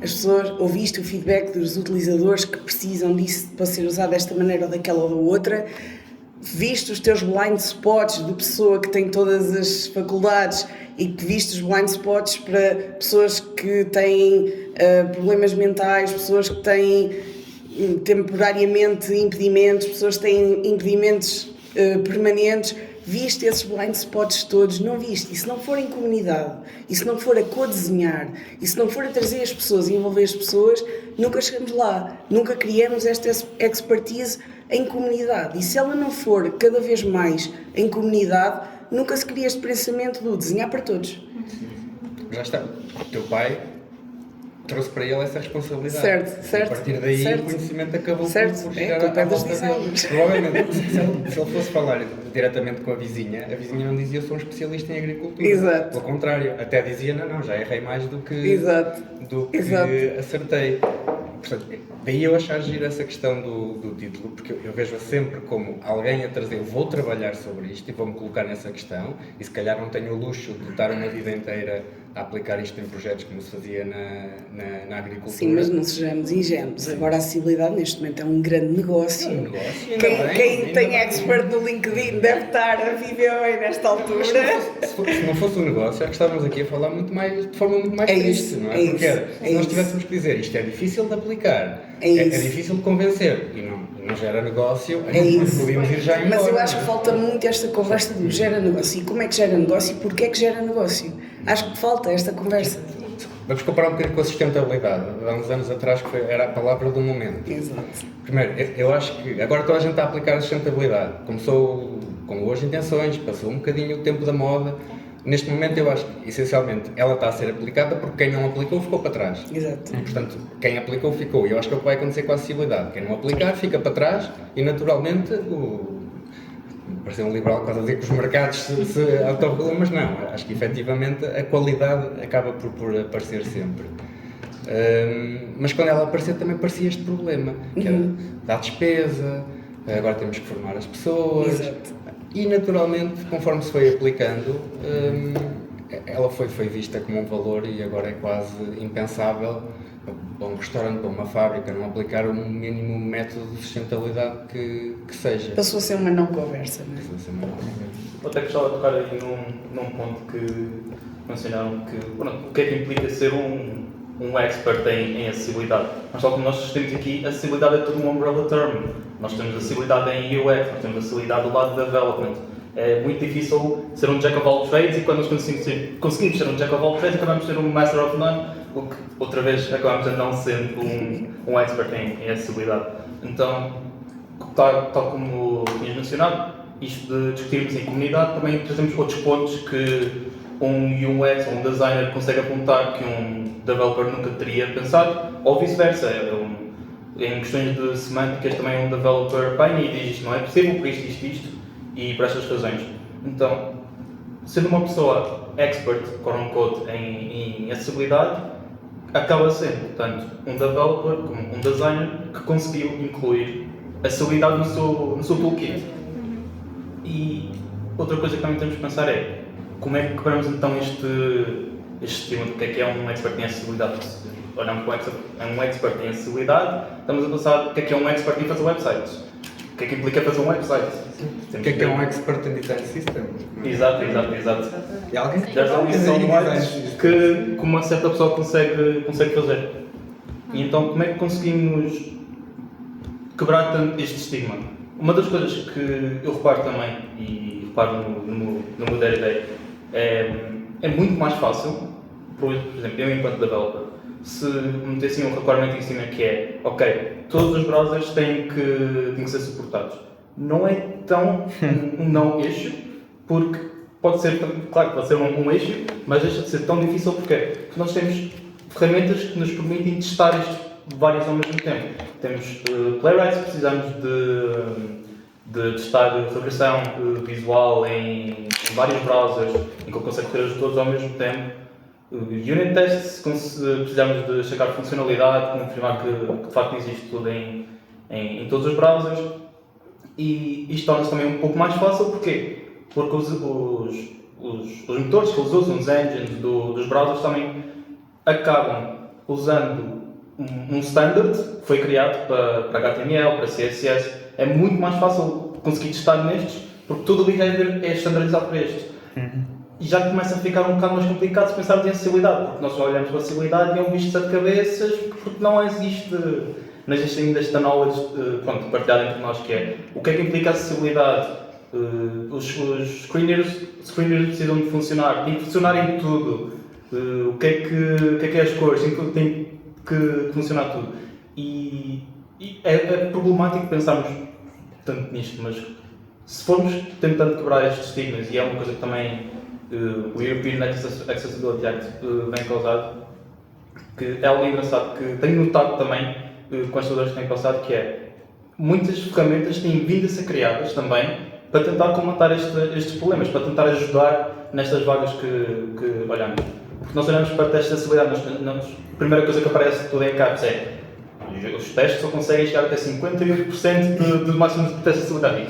I: As pessoas, ouviste o feedback dos utilizadores que precisam disso para ser usado desta maneira ou daquela ou da outra, viste os teus blind spots de pessoa que tem todas as faculdades e que viste os blind spots para pessoas que têm problemas mentais, pessoas que têm temporariamente impedimentos, pessoas que têm impedimentos permanentes. Viste esses blind spots todos? Não viste? E se não for em comunidade, e se não for a co-desenhar, e se não for a trazer as pessoas e envolver as pessoas, nunca chegamos lá. Nunca criamos esta expertise em comunidade. E se ela não for cada vez mais em comunidade, nunca se cria este pensamento do desenhar para todos.
F: Já está. O teu pai trouxe para ele essa responsabilidade.
I: Certo.
F: A partir daí o conhecimento acabou por chegar
I: à
F: volta dele. Provavelmente, se ele fosse falar diretamente com a vizinha não dizia eu sou um especialista em agricultura.
I: Exato.
F: Pelo contrário, até dizia não, já errei mais do que acertei. Portanto, daí eu achar giro essa questão do título, porque eu vejo-a sempre como alguém a trazer, eu vou trabalhar sobre isto e vou-me colocar nessa questão, e se calhar não tenho o luxo de estar uma vida inteira a aplicar isto em projetos como se fazia na agricultura.
I: Sim, mas não sejamos ingênuos. Agora a acessibilidade neste momento é um grande negócio.
F: É um negócio.
I: Quem tem expert no LinkedIn deve estar a viver bem nesta altura.
F: Se não fosse um negócio, acho que estávamos aqui a falar de forma muito mais triste, não é? Porque se nós tivéssemos que dizer isto é difícil de aplicar, é difícil de convencer e não gera negócio, podíamos ir já embora.
I: Mas eu acho que falta muito esta conversa do gera negócio. E como é que gera negócio e porquê é que gera negócio? Acho que falta esta conversa.
F: Vamos comparar um bocadinho com a sustentabilidade. Há uns anos atrás era a palavra do momento.
I: Exato.
F: Primeiro, eu acho que agora toda a gente está a aplicar a sustentabilidade. Começou com boas intenções, passou um bocadinho o tempo da moda, Neste momento eu acho que, essencialmente, ela está a ser aplicada porque quem não aplicou ficou para trás.
I: Exato.
F: Portanto, quem aplicou ficou. E eu acho que é o que vai acontecer com a acessibilidade. Quem não aplicar fica para trás e, naturalmente, parece um liberal quase a dizer que os mercados se autorregulam, mas não. Acho que, efetivamente, a qualidade acaba por aparecer sempre. Mas quando ela apareceu também parecia este problema, que era da despesa, agora temos que formar as pessoas.
I: Exato.
F: E naturalmente, conforme se foi aplicando, ela foi vista como um valor e agora é quase impensável para um restaurante, para uma fábrica, não aplicar um mínimo método de sustentabilidade que seja.
I: Passou a ser uma não conversa, não é?
F: Passou a ser uma não conversa.
E: Eu até gostava de tocar aí num ponto que mencionaram, o que é que implica ser um expert em acessibilidade. Mas tal como nós temos aqui, a acessibilidade é todo um umbrella term. Nós temos acessibilidade em UX, nós temos acessibilidade do lado de development. É muito difícil ser um jack of all trades e quando nós conseguimos ser um jack of all trades acabamos de ser um master of none, o que outra vez acabamos a não ser um expert em acessibilidade. Então, tal como tinhas mencionado, isto de discutirmos em comunidade, também trazemos outros pontos que um UX ou um designer consegue apontar que um developer nunca teria pensado, ou vice-versa. Em questões de semânticas também um developer apanha e diz isto não é possível, por isto, e por estas razões. Então, sendo uma pessoa expert, quote-unquote, em acessibilidade, acaba sendo tanto um developer como um designer que conseguiu incluir acessibilidade no seu toolkit. E outra coisa que também temos que pensar é como é que quebramos então este estigma do que é um expert em acessibilidade. Olhamos para um expert em acessibilidade, estamos a pensar o que é um expert em fazer websites. O que é que implica fazer um website?
F: O que é um expert em design system?
E: Exato.
F: E alguém que
E: já que uma certa pessoa consegue fazer. E então como é que conseguimos quebrar tanto este estigma? Uma das coisas que eu reparo também, e reparo no meu day-to-day, é muito mais fácil, por exemplo, eu enquanto developer, se metessem um requirement em cima que é, ok, todos os browsers têm que ser suportados. Não é tão um não issue, porque pode ser, claro que pode ser um issue, mas deixa de ser tão difícil porque nós temos ferramentas que nos permitem testar isto vários ao mesmo tempo. Temos Playwright, precisamos de testar regressão visual em vários browsers, em que eu consigo correr todos ao mesmo tempo. Unit tests, precisamos de checar funcionalidade, confirmar que de facto existe tudo em todos os browsers. E isto torna-se também um pouco mais fácil, porquê? Porque os motores que eles usam, os engines dos browsers, também acabam usando um standard que foi criado para HTML, para CSS. É muito mais fácil conseguir testar nestes, porque tudo ali é standardizado para estes. E já começa a ficar um bocado mais complicado se pensarmos em acessibilidade, porque nós olhamos para a acessibilidade e é um bicho de sete cabeças, porque não existe ainda esta knowledge partilhada entre nós, que é o que é que implica a acessibilidade. Os screeners precisam de funcionar, tem que funcionar em tudo. O que é que é as cores, tem que funcionar tudo. E é problemático pensarmos tanto nisto, mas se formos tentando quebrar estes estigmas, e é uma coisa que também o European Accessibility Act vem causado, que é algo engraçado que tenho notado também com as estudos que têm passado, que é muitas ferramentas têm vindo a ser criadas também para tentar combater estes problemas, para tentar ajudar nestas vagas que olhamos. Porque nós olhamos para testes de acessibilidade, a primeira coisa que aparece tudo em caps é os testes só conseguem chegar até 58% do máximo de testes de acessibilidade.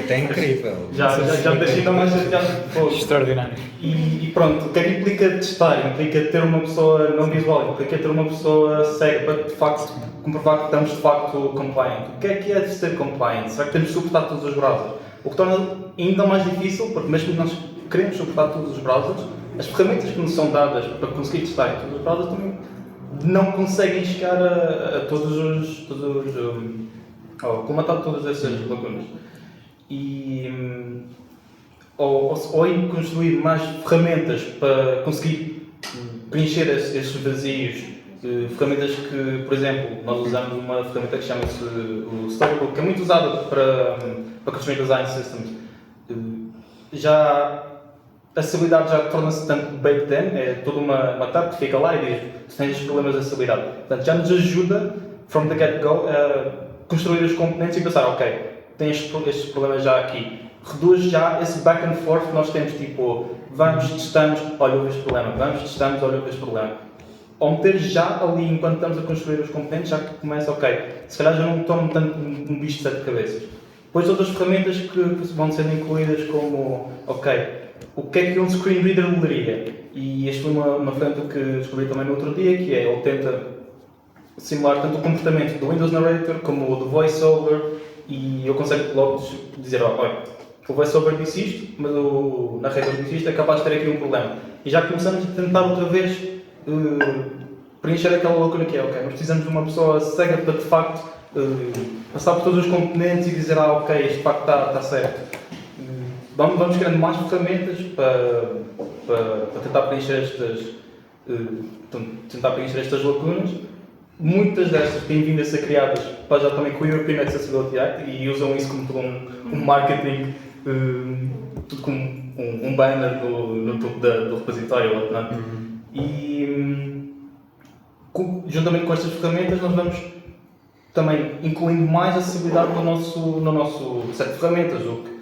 F: É incrível.
E: Já me deixei tão mais chateado.
J: Extraordinário.
E: E pronto, o que é que implica testar? Implica ter uma pessoa não visual, implica ter uma pessoa cega para de facto comprovar que estamos de facto compliant. O que é ser compliant? Será que temos de suportar todos os browsers? O que torna ainda mais difícil, porque mesmo que nós queremos suportar todos os browsers, as ferramentas que nos são dadas para conseguir testar em todos os browsers também não conseguem chegar a comatar todas essas lacunas. Ou em construir mais ferramentas para conseguir preencher esses vazios, ferramentas que, por exemplo, nós usamos uma ferramenta que chama-se o Storybook, que é muito usada para construir design systems. Já
L: acessibilidade já torna-se tanto baked in, é toda uma tab que fica lá e diz tu tens estes problemas de acessibilidade. Portanto, já nos ajuda, from the get-go, a construir os componentes e pensar, ok, tem estes problemas já aqui. Reduz já esse back and forth que nós temos, tipo, vamos, testamos, olha, houve este problema, vamos, testamos, olha, houve este problema. Ao meter já ali, enquanto estamos a construir os componentes, já que começa, ok, se calhar já não torno tanto um bicho de 7 cabeças. Depois outras ferramentas que vão sendo incluídas como, ok, o que é que um screen reader leria? E esta foi uma ferramenta que descobri também no outro dia, que é, ele tenta simular tanto o comportamento do Windows Narrator como o do VoiceOver, e eu consigo logo dizer, olha, o VoiceOver disse isto, mas o Narrator disse isto, é capaz de ter aqui um problema. E já começamos a tentar outra vez preencher aquela lacuna que é, ok, nós precisamos de uma pessoa cega para de facto passar por todos os componentes e dizer, ok, este de facto está certo. Vamos criando mais ferramentas para tentar preencher estas lacunas. Muitas destas têm vindo a ser criadas já também com o European Accessibility Act e usam isso como todo um marketing, tudo como um banner no topo do repositório. E juntamente com estas ferramentas nós vamos também incluindo mais acessibilidade no nosso set de ferramentas, o que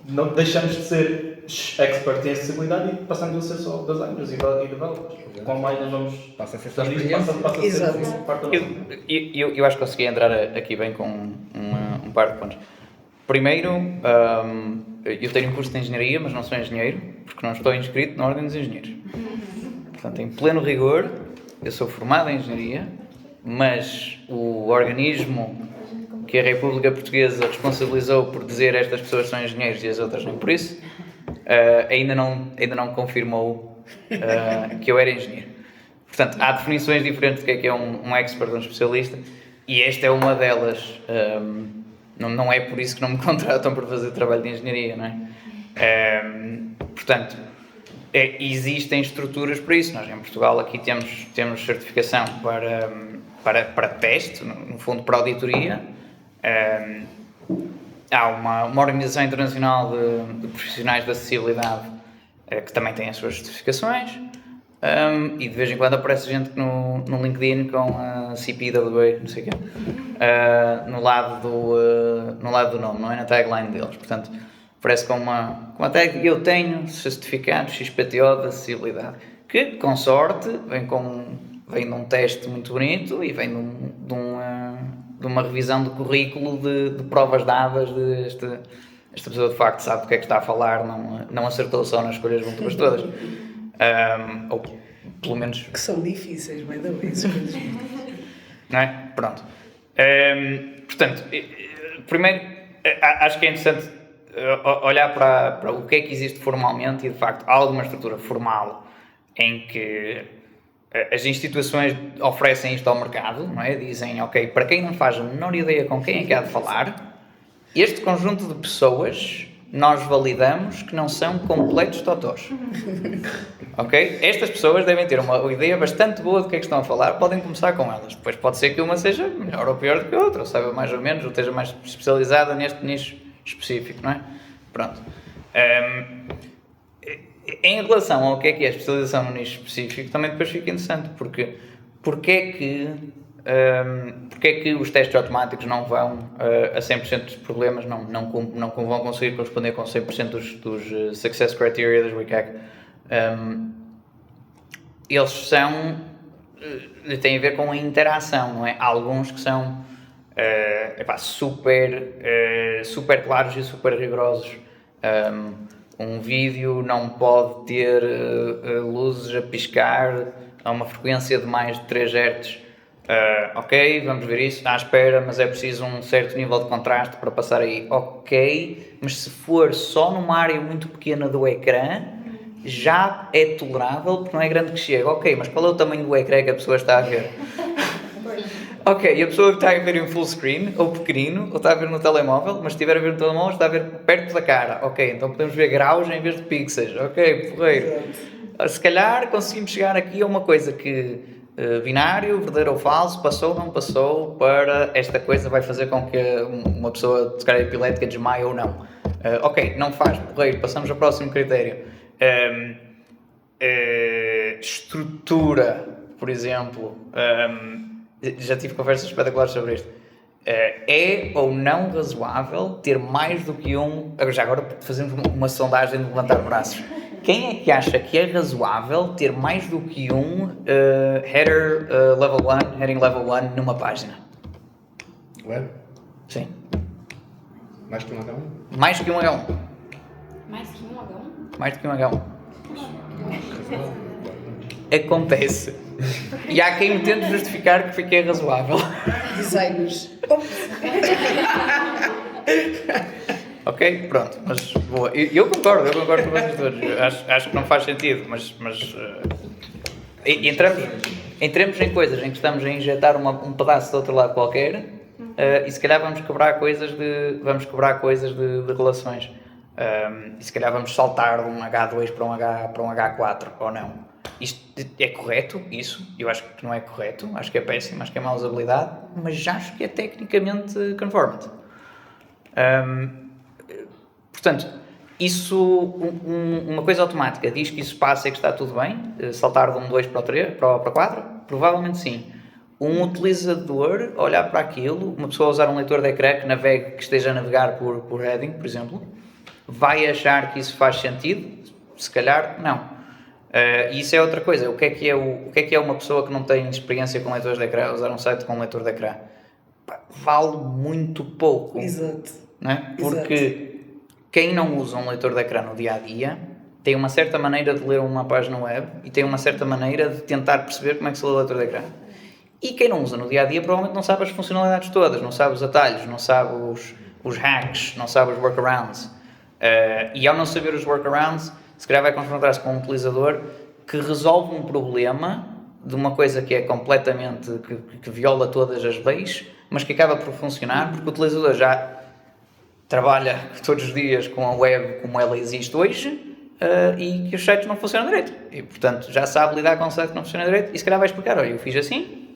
L: não deixamos de ser expert em acessibilidade e passamos a ser só designers e developers. Com mais nós vamos
F: passa a ser
L: parte da nossa.
J: Eu acho que consegui entrar aqui bem com um par de pontos. Primeiro, eu tenho um curso de engenharia, mas não sou engenheiro, porque não estou inscrito na Ordem dos Engenheiros. Portanto, em pleno rigor, eu sou formado em engenharia, mas o organismo que a República Portuguesa responsabilizou por dizer estas pessoas são engenheiros e as outras nem por isso, ainda não confirmou que eu era engenheiro. Portanto, há definições diferentes do que é um expert, um especialista, e esta é uma delas. Não é por isso que não me contratam para fazer trabalho de engenharia, não é? Portanto, existem estruturas para isso. Nós em Portugal aqui temos certificação para teste, no fundo para auditoria. Há uma organização internacional de profissionais de acessibilidade que também tem as suas certificações, e de vez em quando aparece gente no LinkedIn com a CPWA, não sei o quê, no lado do nome, não é na tagline deles. Portanto, aparece com uma tag, eu tenho certificado XPTO de acessibilidade, que com sorte vem de um teste muito bonito e vem de uma revisão de currículo de provas dadas esta pessoa de facto sabe do que é que está a falar, não acertou só nas escolhas múltiplas todas. Ou pelo menos...
I: Que são difíceis, by the way.
J: Não é? Pronto. Portanto, primeiro, acho que é interessante olhar para o que é que existe formalmente e de facto há alguma estrutura formal em que as instituições oferecem isto ao mercado, não é? Dizem, ok, para quem não faz a menor ideia com quem é que há de falar, este conjunto de pessoas nós validamos que não são completos totós. Ok? Estas pessoas devem ter uma ideia bastante boa do que é que estão a falar, podem começar com elas. Depois pode ser que uma seja melhor ou pior do que a outra, ou saiba mais ou menos, ou esteja mais especializada neste nicho específico, não é? Pronto. Em relação ao que é a especialização no nicho específico, também depois fica interessante, porque é que os testes automáticos não vão a 100% dos problemas, não vão conseguir corresponder com 100% dos success criteria das WCAG. Eles têm a ver com a interação, não é? Há alguns que são super claros e super rigorosos. Um vídeo não pode ter luzes a piscar a uma frequência de mais de 3 Hz. Ok, vamos ver isso. Espera, mas é preciso um certo nível de contraste para passar aí. Ok, mas se for só numa área muito pequena do ecrã, já é tolerável porque não é grande que chega. Ok, mas qual é o tamanho do ecrã que a pessoa está a ver? Ok, e a pessoa está a ver em full screen, ou pequenino, ou está a ver no telemóvel, mas se estiver a ver no telemóvel está a ver perto da cara. Ok, então podemos ver graus em vez de pixels. Ok, porreiro. Se calhar conseguimos chegar aqui a uma coisa que binário, verdadeiro ou falso, passou ou não passou, para esta coisa vai fazer com que uma pessoa, se calhar epilética, desmaie ou não. Ok, não faz, porreiro, passamos ao próximo critério. Estrutura, por exemplo, já tive conversas espetaculares sobre isto. É ou não razoável ter mais do que um... Já agora fazemos uma sondagem de levantar braços. Quem é que acha que é razoável ter mais do que um header heading level 1 numa página?
F: Web?
J: Sim.
F: Mais que um H1?
J: Mais que um H1.
H: Mais que um H1?
J: Mais do que um H1. Acontece. E há quem me tente justificar que é razoável.
I: Designers.
J: Ok, pronto, mas boa. Eu concordo com vocês todos. Acho que não faz sentido, mas entramos em coisas em que estamos a injetar um pedaço de outro lado qualquer, e se calhar vamos quebrar coisas de relações. E se calhar vamos saltar de um H2 para um H4 ou não. Isto é correto, isso? Eu acho que não é correto, acho que é péssimo, acho que é má usabilidade, mas acho que é tecnicamente conformant. Portanto, isso, uma coisa automática diz que isso passa e que está tudo bem, saltar de um 2 para o 3, para o 4? Provavelmente sim. Um utilizador olhar para aquilo, uma pessoa usar um leitor de ecrã que esteja a navegar por heading, por exemplo, vai achar que isso faz sentido? Se calhar, não. E isso é outra coisa. O que é uma pessoa que não tem experiência com leitores de ecrã, usar um site com leitor de ecrã? Vale muito pouco.
I: Exato.
J: Não é? Porque quem não usa um leitor de ecrã no dia-a-dia tem uma certa maneira de ler uma página web e tem uma certa maneira de tentar perceber como é que se lê o leitor de ecrã. E quem não usa no dia-a-dia provavelmente não sabe as funcionalidades todas, não sabe os atalhos, não sabe os hacks, não sabe os workarounds. E ao não saber os workarounds, se calhar vai confrontar-se com um utilizador que resolve um problema de uma coisa que é completamente, que viola todas as leis, mas que acaba por funcionar, porque o utilizador já trabalha todos os dias com a web como ela existe hoje, e que os sites não funcionam direito. E, portanto, já sabe lidar com um site que não funciona direito e se calhar vai explicar, olha, eu fiz assim,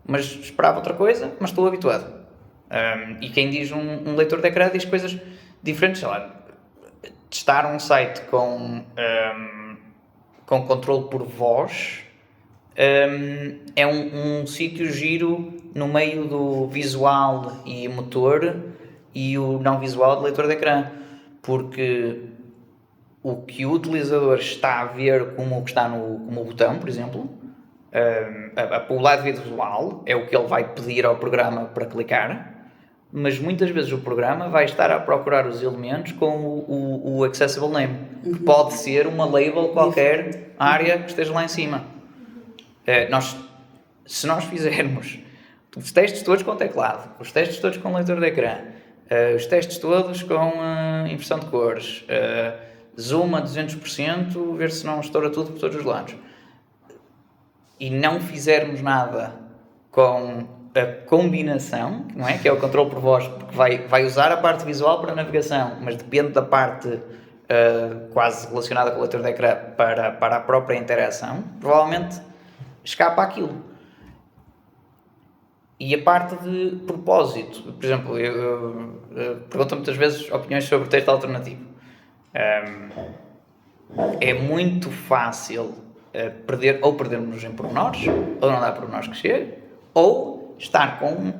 J: mas esperava outra coisa, mas estou habituado. E quem diz um leitor de ecrã diz coisas diferentes, sei lá, testar um site com controle por voz é um sítio giro no meio do visual e motor e o não visual de leitor de ecrã, porque o que o utilizador está a ver como o que está como botão, por exemplo, o lado visual é o que ele vai pedir ao programa para clicar, mas muitas vezes o programa vai estar a procurar os elementos com o accessible name, que pode ser uma label qualquer área que esteja lá em cima. Se nós fizermos os testes todos com teclado, os testes todos com leitor de ecrã, os testes todos com impressão de cores, zoom a 200%, ver se não estoura tudo por todos os lados, e não fizermos nada com a combinação, não é? Que é o controle por voz, porque vai usar a parte visual para a navegação, mas depende da parte quase relacionada com o leitor de ecrã para a própria interação, provavelmente escapa aquilo. E a parte de propósito, por exemplo, eu pergunto muitas vezes opiniões sobre texto alternativo. É muito fácil perdermos em pormenores, ou não dá pormenores que chegue, ou estar com,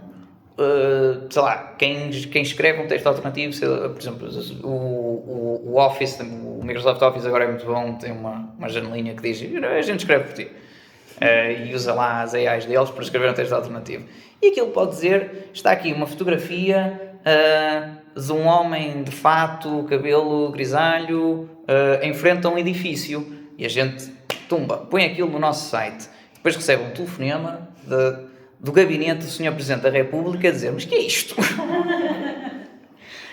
J: sei lá, quem escreve um texto alternativo, por exemplo, o Office, o Microsoft Office agora é muito bom, tem uma janelinha que diz, a gente escreve por ti, e usa lá as AIs deles para escrever um texto alternativo. E aquilo pode dizer, está aqui uma fotografia de um homem de fato, cabelo grisalho, em frente a um edifício, e a gente, põe aquilo no nosso site, depois recebe um telefonema do gabinete do Sr. Presidente da República a dizer, mas que é isto?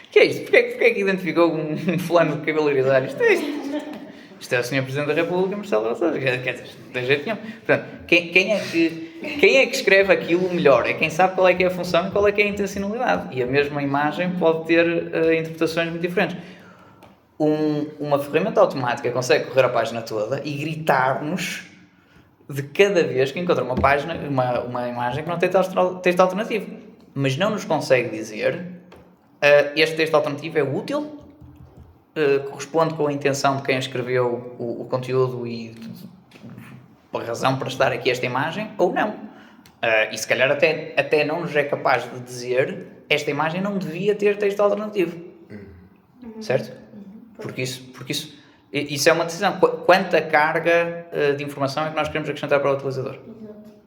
J: Que é isto? Porquê é que identificou um fulano de cabelo grisalho? Isto é o Sr. Presidente da República, Marcelo Rebelo de Sousa. Quer dizer, não tem jeito nenhum. Portanto, quem é que escreve aquilo melhor? É quem sabe qual é que é a função e qual é que é a intencionalidade. E a mesma imagem pode ter interpretações muito diferentes. Uma ferramenta automática consegue correr a página toda e gritar-nos de cada vez que encontra uma página, uma imagem que não tem texto alternativo. Mas não nos consegue dizer este texto alternativo é útil corresponde com a intenção de quem escreveu o conteúdo e a razão para estar aqui esta imagem, ou não. E se calhar até não nos é capaz de dizer esta imagem não devia ter texto alternativo. Certo? Porque isso é uma decisão. Quanta carga de informação é que nós queremos acrescentar para o utilizador?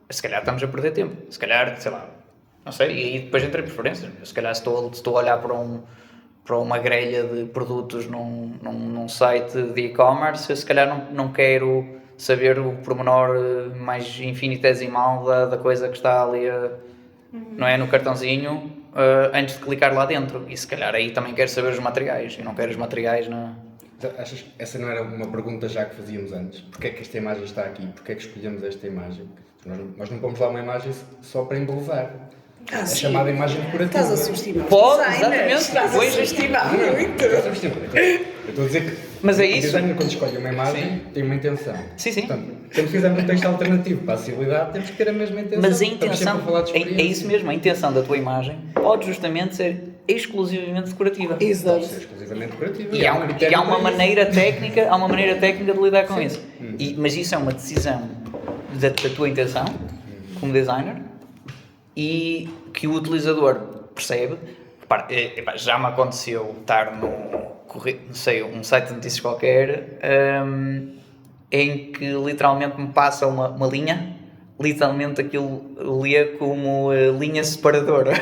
J: Se calhar estamos a perder tempo. Se calhar, sei lá, não sei, e aí depois entra preferências. Se calhar se estou a olhar para uma grelha de produtos num site de e-commerce, se calhar não quero saber o pormenor mais infinitesimal da coisa que está ali não é, no cartãozinho antes de clicar lá dentro. E se calhar aí também quero saber os materiais. E não quero os materiais na...
F: Achas que essa não era uma pergunta já que fazíamos antes? Porquê é que esta imagem está aqui? Porquê é que escolhemos esta imagem? Nós não pomos lá uma imagem só para embelezar. É chamada imagem decorativa.
I: Estás a subestimar.
J: Pode, exatamente.
I: Estás a subestimar muito.
F: Eu estou a dizer que
J: mas é
F: o
J: isso.
F: designer, quando escolhe uma imagem, tem uma intenção.
J: Sim.
F: Portanto, quando fizermos um texto alternativo para a acessibilidade, temos que ter a mesma intenção.
J: Mas a intenção, é isso mesmo, a intenção da tua imagem pode justamente ser exclusivamente decorativa.
I: Exato.
F: Pode ser exclusivamente decorativa.
J: E há uma maneira técnica de lidar com isso. Mas isso é uma decisão da tua intenção, como designer, e que o utilizador percebe. Já me aconteceu estar um site de notícias qualquer em que literalmente me passa uma linha, literalmente aquilo lia como linha separadora.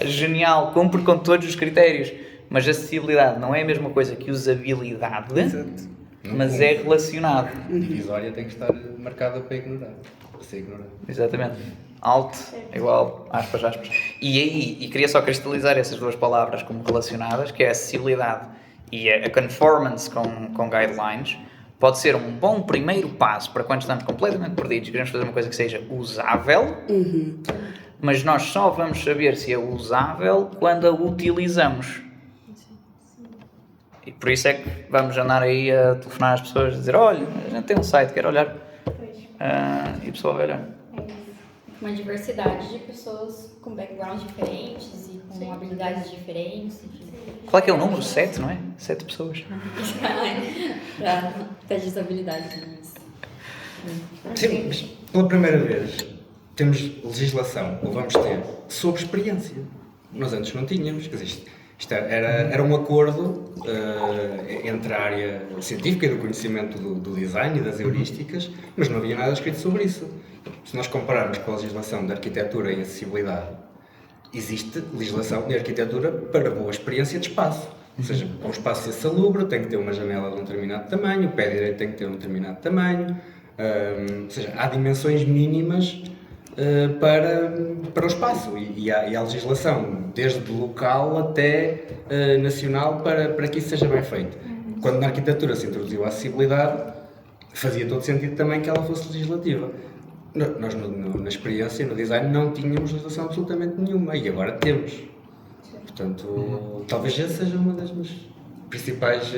J: Genial, cumpre com todos os critérios, mas acessibilidade não é a mesma coisa que usabilidade. Exato. Mas é relacionado.
F: A divisória tem que estar marcada para ignorar, para ser ignorada.
J: Exatamente. Alt igual aspas. E queria só cristalizar essas duas palavras como relacionadas, que é a acessibilidade e a conformance com guidelines. Pode ser um bom primeiro passo para quando estamos completamente perdidos e queremos fazer uma coisa que seja usável, mas nós só vamos saber se é usável quando a utilizamos. E por isso é que vamos andar aí a telefonar às pessoas e dizer: olha, a gente tem um site, quero olhar. E a pessoa vai olhar.
H: Uma diversidade de pessoas com backgrounds diferentes e com habilidades diferentes.
J: Qual é que é o número? 7, não é? 7 pessoas.
H: Para ter disabilidades nisso.
F: Sim, mas pela primeira vez temos legislação, ou vamos ter, sobre experiência. Nós antes não tínhamos, quer dizer, isto era um acordo entre a área científica e do conhecimento do design e das heurísticas, mas não havia nada escrito sobre isso. Se nós compararmos com a legislação de arquitetura e acessibilidade, existe legislação de arquitetura para boa experiência de espaço. Ou seja, um espaço ser salubre tem que ter uma janela de um determinado tamanho, o pé direito tem que ter um determinado tamanho, ou seja, há dimensões mínimas para o espaço e há legislação desde local até nacional para que isso seja bem feito. Quando na arquitetura se introduziu a acessibilidade, fazia todo sentido também que ela fosse legislativa. Nós na experiência, no design, não tínhamos legislação absolutamente nenhuma e agora temos. Portanto, talvez essa seja uma das minhas principais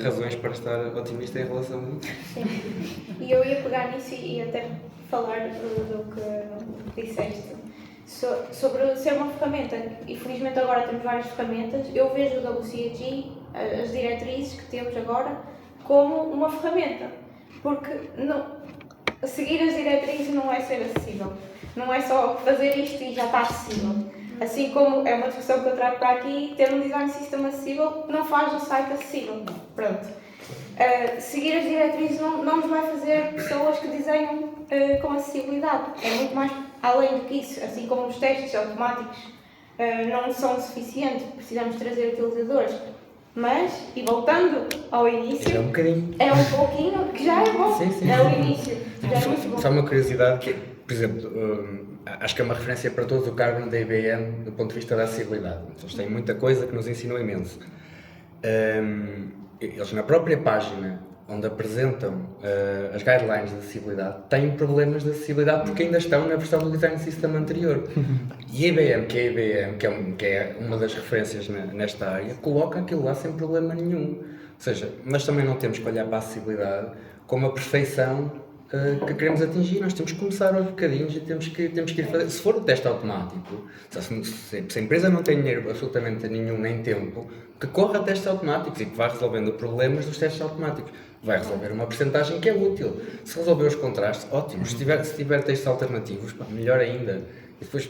F: razões para estar otimista em relação a isso.
A: Sim, e eu ia pegar nisso e até falar do que disseste sobre ser uma ferramenta. Infelizmente agora temos várias ferramentas. Eu vejo o WCAG, as diretrizes que temos agora, como uma ferramenta, porque seguir as diretrizes não é ser acessível, não é só fazer isto e já está acessível. Assim como é uma discussão que eu trago para aqui, ter um design system acessível não faz o site acessível. Pronto. Seguir as diretrizes não nos vai fazer pessoas que desenham com acessibilidade. É muito mais além do que isso. Assim como os testes automáticos não são suficientes, precisamos trazer utilizadores. Mas, e voltando ao início,
F: é um bocadinho.
A: É um pouquinho, que já é bom.
F: Sim.
A: É o início. Já é muito bom.
F: Só uma curiosidade que, por exemplo, acho que é uma referência para todos o Carbon da IBM do ponto de vista da acessibilidade. Eles têm muita coisa que nos ensinou imenso. Eles na própria página onde apresentam as guidelines de acessibilidade têm problemas de acessibilidade porque ainda estão na versão do Design System anterior. E a IBM, que é uma das referências nesta área, coloca aquilo lá sem problema nenhum. Ou seja, nós também não temos que olhar para a acessibilidade como a perfeição que queremos atingir. Nós temos que começar aos bocadinhos e temos que ir fazer. Se for o teste automático, se a empresa não tem dinheiro absolutamente nenhum, nem tempo, que corra testes automáticos e que vá resolvendo problemas dos testes automáticos. Vai resolver uma porcentagem que é útil. Se resolver os contrastes, ótimo. Se tiver testes alternativos, melhor ainda. E depois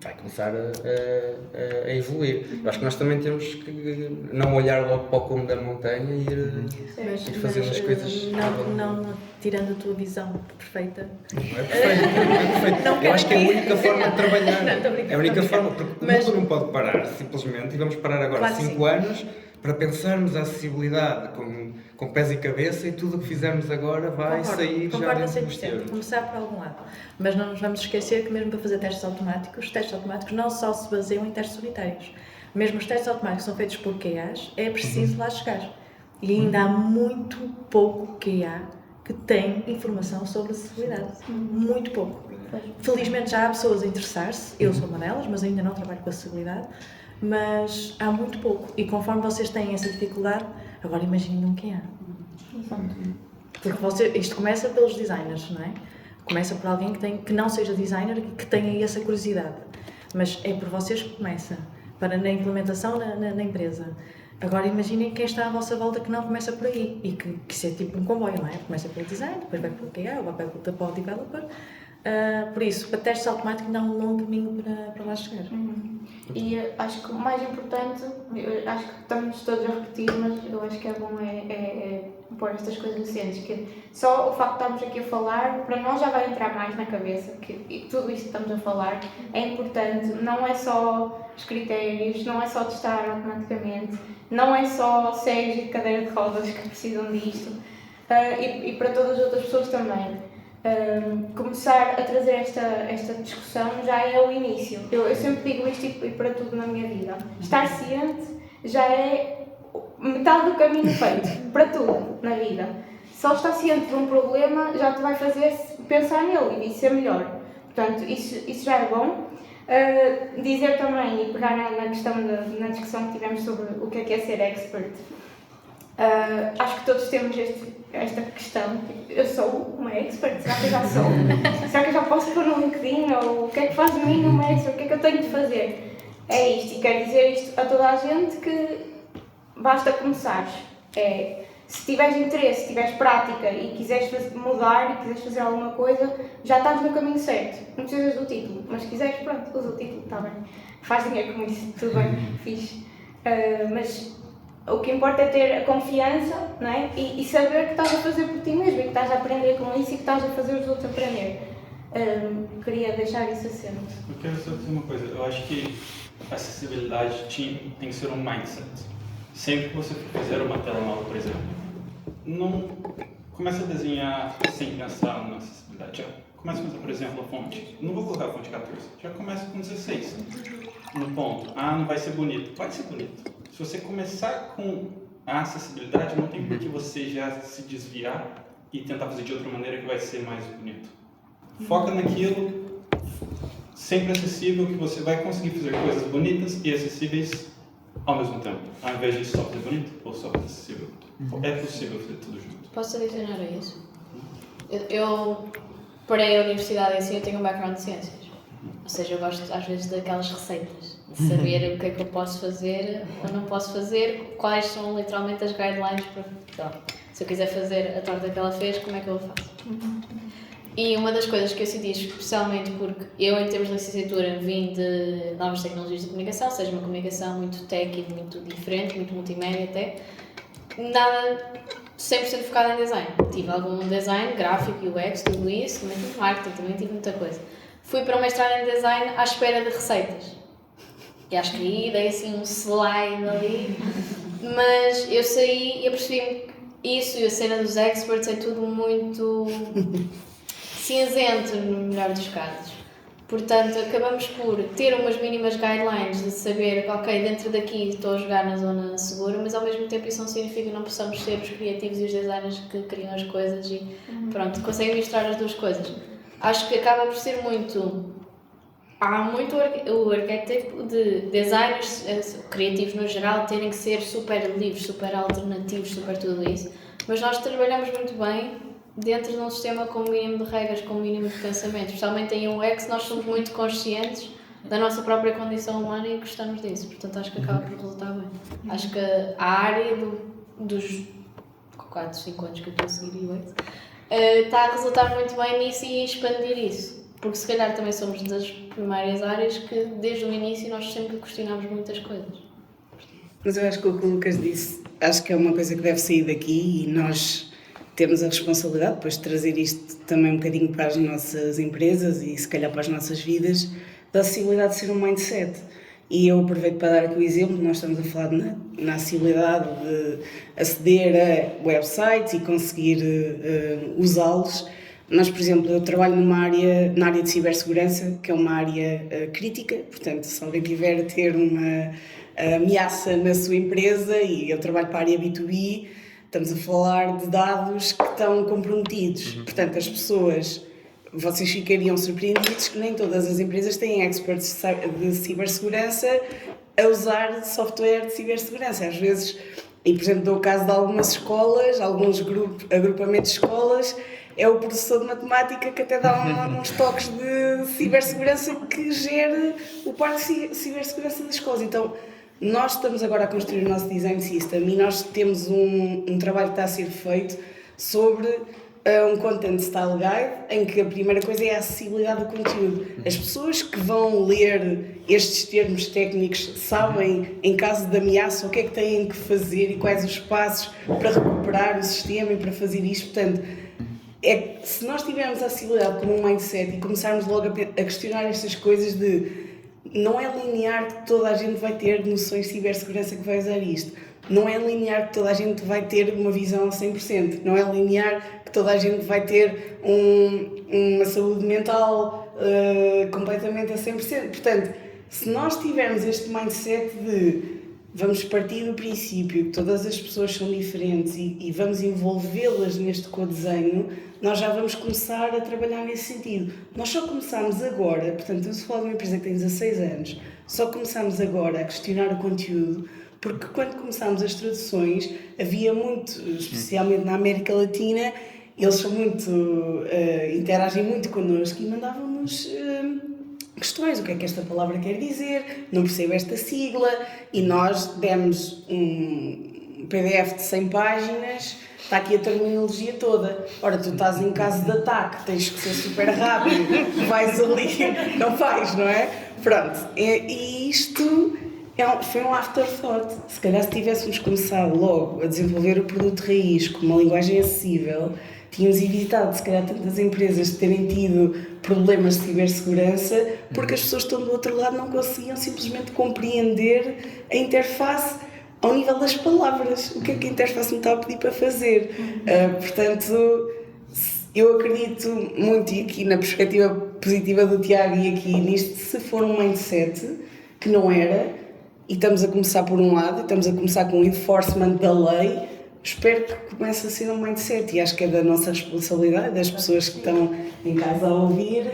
F: vai começar a evoluir. Eu acho que nós também temos que não olhar logo para o cume da montanha e ir fazendo as coisas.
K: Não tirando a tua visão perfeita.
F: Não é perfeito. Eu acho que é a única forma de trabalhar. É a única forma, porque o mundo não pode parar simplesmente, e vamos parar agora 5 anos para pensarmos a acessibilidade com pés e cabeça, e tudo o que fizermos agora vai sair já dentro do sistema.
K: Começar por algum lado. Mas não nos vamos esquecer que mesmo para fazer testes automáticos não só se baseiam em testes unitários. Mesmo os testes automáticos são feitos por QAs, é preciso lá chegar. E ainda há muito pouco QA que tem informação sobre acessibilidade. Muito pouco. Felizmente já há pessoas a interessar-se, eu sou uma delas, mas ainda não trabalho com acessibilidade, mas há muito pouco. E conforme vocês têm essa dificuldade, agora imaginem um QA. Porque isto começa pelos designers, não é? Começa por alguém que não seja designer e que tenha essa curiosidade. Mas é por vocês que começa, na implementação na empresa. Agora imaginem quem está à vossa volta que não começa por aí. E que isso é tipo um comboio, não é? Começa pelo design, depois vai pelo QA, vai pelo developer. Por isso, para testes automáticos dá um longo caminho para lá chegar.
A: E acho que o mais importante, acho que estamos todos a repetir, mas eu acho que é bom pôr estas coisas recentes, que só o facto de estarmos aqui a falar, para nós já vai entrar mais na cabeça, que tudo isto que estamos a falar é importante, não é só os critérios, não é só testar automaticamente, não é só cegos e cadeira de rodas que precisam disto, e para todas as outras pessoas também. Começar a trazer esta discussão já é o início. Eu sempre digo isto e para tudo na minha vida. Estar ciente já é metade do caminho feito, para tudo na vida. Só estar ciente de um problema já te vai fazer pensar nele e ser melhor. Portanto, isso já é bom. Dizer também, e pegar na discussão que tivemos sobre o que é ser expert, acho que todos temos esta questão. Eu sou uma expert? Será que eu já sou? Será que eu já posso pôr no LinkedIn? Ou o que é que faz de mim uma expert? O que é que eu tenho de fazer? É isto, e quero dizer isto a toda a gente, que basta começares. Se tiveres interesse, se tiveres prática e quiseres mudar e quiseres fazer alguma coisa, já estás no caminho certo. Não precisas do título, mas se quiseres, pronto, usa o título, está bem. Faz dinheiro com isso, tudo bem, fixe. Mas o que importa é ter a confiança, não é? E saber que estás a fazer por ti mesmo, e que estás a aprender com isso e que estás a fazer os outros aprender. Queria deixar isso assente.
E: Eu quero só dizer uma coisa. Eu acho que a acessibilidade tem que ser um mindset. Sempre que você for fazer uma tela nova, por exemplo, não começa a desenhar sem pensar na acessibilidade. Já começa a pensar, por exemplo, a fonte. Não vou colocar a fonte 14, já começa com 16. No ponto, não vai ser bonito. Vai ser bonito. Se você começar com a acessibilidade, não tem por que você já se desviar e tentar fazer de outra maneira que vai ser mais bonito. Foca naquilo sempre acessível, que você vai conseguir fazer coisas bonitas e acessíveis ao mesmo tempo, ao invés de só fazer bonito ou só fazer acessível. É possível fazer tudo junto.
M: Posso adicionar a isso? Eu para a universidade em si, eu tenho um background de ciências. Ou seja, eu gosto às vezes daquelas receitas, de saber o que é que eu posso fazer ou não posso fazer, quais são literalmente as guidelines para... Então, se eu quiser fazer a torta que ela fez, como é que eu faço? E uma das coisas que eu senti, especialmente porque eu, em termos de licenciatura, vim de novas tecnologias de comunicação, ou seja, uma comunicação muito tech e muito diferente, muito multimédia até, nada 100% focada em design. Tive algum design, gráfico, UX, tudo isso, também tive marketing, também tive muita coisa. Fui para o mestrado em design à espera de receitas. E acho que aí dei assim um slide ali, mas eu saí e apercebi-me que isso e a cena dos experts é tudo muito cinzento no melhor dos casos. Portanto, acabamos por ter umas mínimas guidelines de saber, ok, dentro daqui estou a jogar na zona segura, mas ao mesmo tempo isso não significa que não possamos ser os criativos e os designers que criam as coisas e pronto, conseguem misturar as duas coisas. Acho que acaba por ser muito... Há muito o arquétipo de designers criativos no geral terem que ser super livres, super alternativos, super tudo isso, mas nós trabalhamos muito bem dentro de um sistema com um mínimo de regras, com um mínimo de pensamento, especialmente em UX, nós somos muito conscientes da nossa própria condição humana e gostamos disso, portanto acho que acaba por resultar bem. Acho que a área dos 4, 5 anos que eu estou a seguir UX está a resultar muito bem nisso e expandir isso, porque se calhar também somos das primeiras áreas que desde o início nós sempre questionámos muitas coisas.
I: Mas eu acho que o que o Lucas disse, acho que é uma coisa que deve sair daqui e nós temos a responsabilidade depois de trazer isto também um bocadinho para as nossas empresas e se calhar para as nossas vidas, da acessibilidade de ser um mindset. E eu aproveito para dar aqui o exemplo, nós estamos a falar na acessibilidade de aceder a websites e conseguir usá-los. Nós, por exemplo, eu trabalho na área de cibersegurança, que é uma área crítica, portanto, se alguém tiver a ter uma ameaça na sua empresa, e eu trabalho para a área B2B, estamos a falar de dados que estão comprometidos. Portanto, as pessoas, vocês ficariam surpreendidos que nem todas as empresas têm experts de cibersegurança a usar software de cibersegurança. Às vezes, e por exemplo, dou o caso de algumas escolas, alguns agrupamentos de escolas, é o professor de matemática que até dá uns toques de cibersegurança que gere o parque de cibersegurança das escolas. Então, nós estamos agora a construir o nosso design system e nós temos um trabalho que está a ser feito sobre um content style guide, em que a primeira coisa é a acessibilidade do conteúdo. As pessoas que vão ler estes termos técnicos sabem, em caso de ameaça, o que é que têm que fazer e quais os passos para recuperar o sistema e para fazer isto. Portanto, se nós tivermos a acessibilidade como um mindset e começarmos logo a questionar estas coisas de não é linear que toda a gente vai ter noções de cibersegurança que vai usar isto. Não é linear que toda a gente vai ter uma visão a 100%. Não é linear que toda a gente vai ter uma saúde mental completamente a 100%. Portanto, se nós tivermos este mindset de vamos partir do princípio que todas as pessoas são diferentes e vamos envolvê-las neste co-desenho, nós já vamos começar a trabalhar nesse sentido. Nós só começamos agora, portanto, eu falo de uma empresa que tem 16 anos, só começamos agora a questionar o conteúdo, porque quando começámos as traduções, havia muito, especialmente na América Latina, eles são muito, interagem muito connosco e mandavam-nos questões, o que é que esta palavra quer dizer, não percebo esta sigla, e nós demos um PDF de 100 páginas, está aqui a terminologia toda. Ora, tu estás em caso de ataque, tens que ser super rápido, vais ali, não vais, não é? Pronto, e isto foi um afterthought. Se calhar se tivéssemos começado logo a desenvolver o produto raiz com uma linguagem acessível, tínhamos evitado, se calhar, tantas empresas terem tido problemas de cibersegurança porque as pessoas que estão do outro lado não conseguiam simplesmente compreender a interface ao nível das palavras. O que é que a interface me está a pedir para fazer? Portanto, eu acredito muito, e aqui na perspectiva positiva do Tiago e aqui nisto, se for um mindset que não era, e estamos a começar por um lado, estamos a começar com o enforcement da lei, espero que comece a ser um mindset, e acho que é da nossa responsabilidade, das pessoas que estão em casa a ouvir,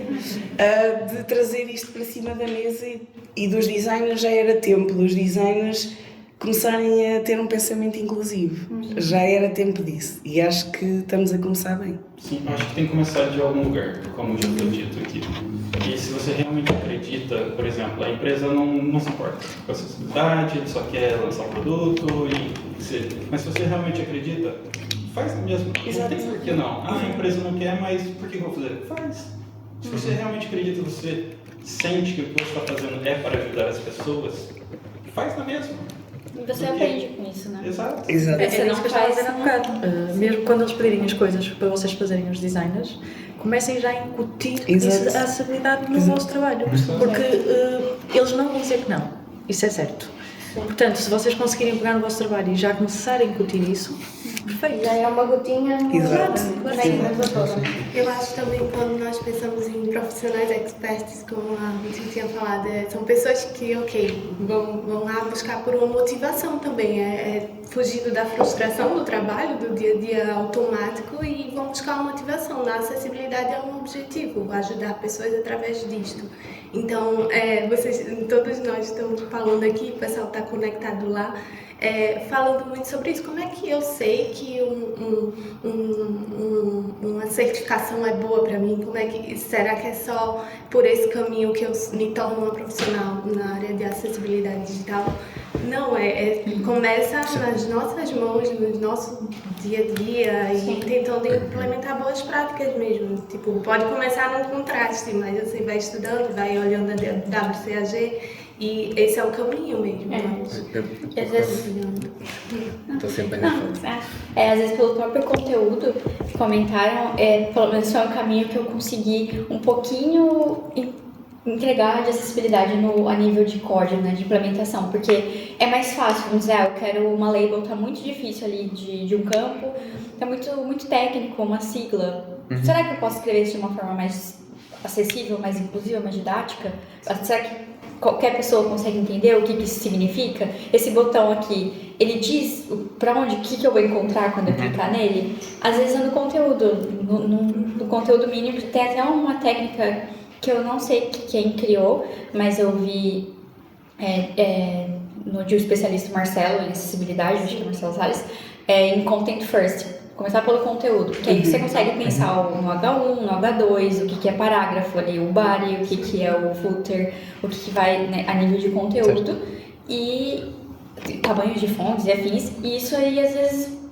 I: de trazer isto para cima da mesa, e dos designers já era tempo dos designers começarem a ter um pensamento inclusivo. Já era tempo disso, e acho que estamos a começar bem.
E: Sim, acho que tem que começar de algum lugar, como já foi dito aqui. E se você realmente acredita, por exemplo, a empresa não se importa com a acessibilidade, só quer lançar um produto, mas se você realmente acredita, faz mesmo. Não tem por que não. A empresa não quer, mas por que eu vou fazer? Faz. Se você realmente acredita, você sente que o que você está fazendo é para ajudar as pessoas, faz na mesma.
H: Você aprende com isso, né?
E: Exato.
K: É isso que eu estava a dizer há bocado. Mesmo quando eles pedirem as coisas para vocês fazerem os designers, comecem já a incutir a acessibilidade no vosso trabalho. Porque eles não vão dizer que não. Isso é certo. Portanto, se vocês conseguirem pegar no vosso trabalho e já começarem a incutir isso, perfeito.
A: Já é uma gotinha.
I: Exato.
C: Eu acho também quando nós pensamos em profissionais experts, como a gente tinha falado, são pessoas que, vão lá buscar por uma motivação também, fugindo da frustração do trabalho, do dia a dia automático, e vão buscar uma motivação. Na acessibilidade é um objetivo, ajudar pessoas através disto. Então, todos nós estamos falando aqui, o pessoal está conectado lá, falando muito sobre isso. Como é que eu sei que uma certificação é boa para mim? Será que é só por esse caminho que eu me torno uma profissional na área de acessibilidade digital? Não, começa nas nossas mãos, no nosso dia a dia e tentando implementar boas práticas mesmo. Tipo, pode começar num contraste, mas você vai estudando, vai olhando a WCAG e esse é o caminho mesmo.
H: Às vezes...
F: Estou sempre na frente.
H: Às vezes pelo próprio conteúdo que comentaram, pelo menos foi um caminho que eu consegui um pouquinho entregar de acessibilidade a nível de código, né, de implementação, porque é mais fácil, vamos dizer, eu quero uma label, tá muito difícil ali de um campo, tá muito técnico, uma sigla. Será que eu posso escrever isso de uma forma mais acessível, mais inclusiva, mais didática? Será que qualquer pessoa consegue entender o que isso significa? Esse botão aqui, ele diz para onde, o que eu vou encontrar quando eu clicar nele? Às vezes no conteúdo, no conteúdo mínimo, tem até uma técnica que eu não sei quem criou, mas eu vi de um especialista Marcelo em acessibilidade, acho que é Marcelo Salles, em Content First. Começar pelo conteúdo, que aí você consegue pensar no H1, no H2, o que é parágrafo ali, o body, o que é o footer, o que vai, né, a nível de conteúdo, e tamanhos de fontes e afins, e isso aí às vezes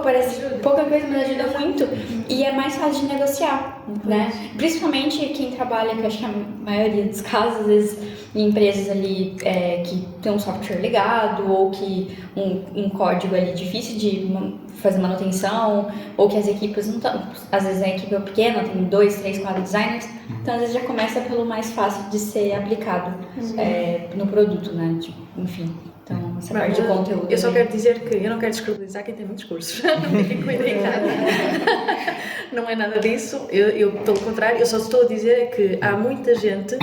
H: parece pouca coisa, mas ajuda muito e é mais fácil de negociar, né? Principalmente quem trabalha, que eu acho que a maioria dos casos, às vezes, em empresas ali que tem um software ligado ou que um código ali difícil de fazer manutenção ou que as equipes não estão, às vezes a equipe é pequena, tem 2, 3, 4 designers, então às vezes já começa pelo mais fácil de ser aplicado no produto, né? Tipo, enfim. Então, essa parte de conteúdo.
K: Eu só quero dizer que eu não quero descredibilizar quem tem muitos cursos. Não fiquem com ideia errada. Não é nada disso. Eu, pelo contrário, eu só estou a dizer que há muita gente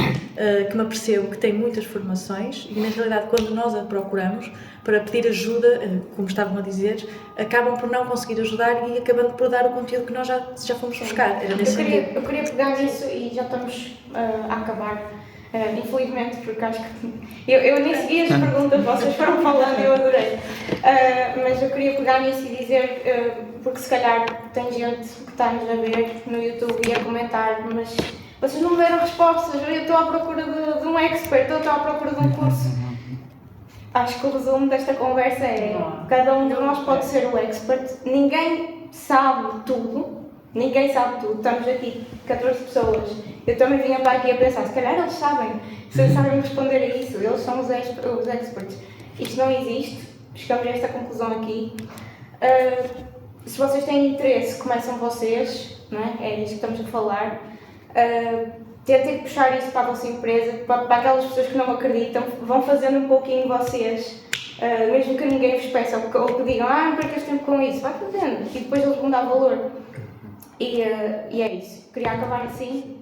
K: que me apercebo que tem muitas formações e, na realidade, quando nós a procuramos para pedir ajuda, como estavam a dizer, acabam por não conseguir ajudar e acabando por dar o conteúdo que nós já fomos buscar.
A: Eu queria pegar nisso e já estamos a acabar. Infelizmente, porque acho que eu nem segui as perguntas, vocês foram falando e eu adorei. Mas eu queria pegar nisso e dizer, porque se calhar tem gente que está-nos a ver no YouTube e a comentar, mas vocês não me deram respostas, eu estou à procura de um expert, eu estou à procura de um curso. Acho que o resumo desta conversa é: cada um de nós pode ser o expert, ninguém sabe tudo. Ninguém sabe tudo, estamos aqui 14 pessoas. Eu também vinha para aqui a pensar, se calhar eles sabem responder a isso, eles são os experts. Isto não existe, chegamos a esta conclusão aqui. Se vocês têm interesse, começam vocês, não é? É isto que estamos a falar. Tentem puxar isso para a vossa empresa, para aquelas pessoas que não acreditam, vão fazendo um pouquinho vocês. Mesmo que ninguém vos peça ou que digam, não percas tempo com isso, vai fazendo e depois eles vão dar valor. E é isso. Queria acabar assim.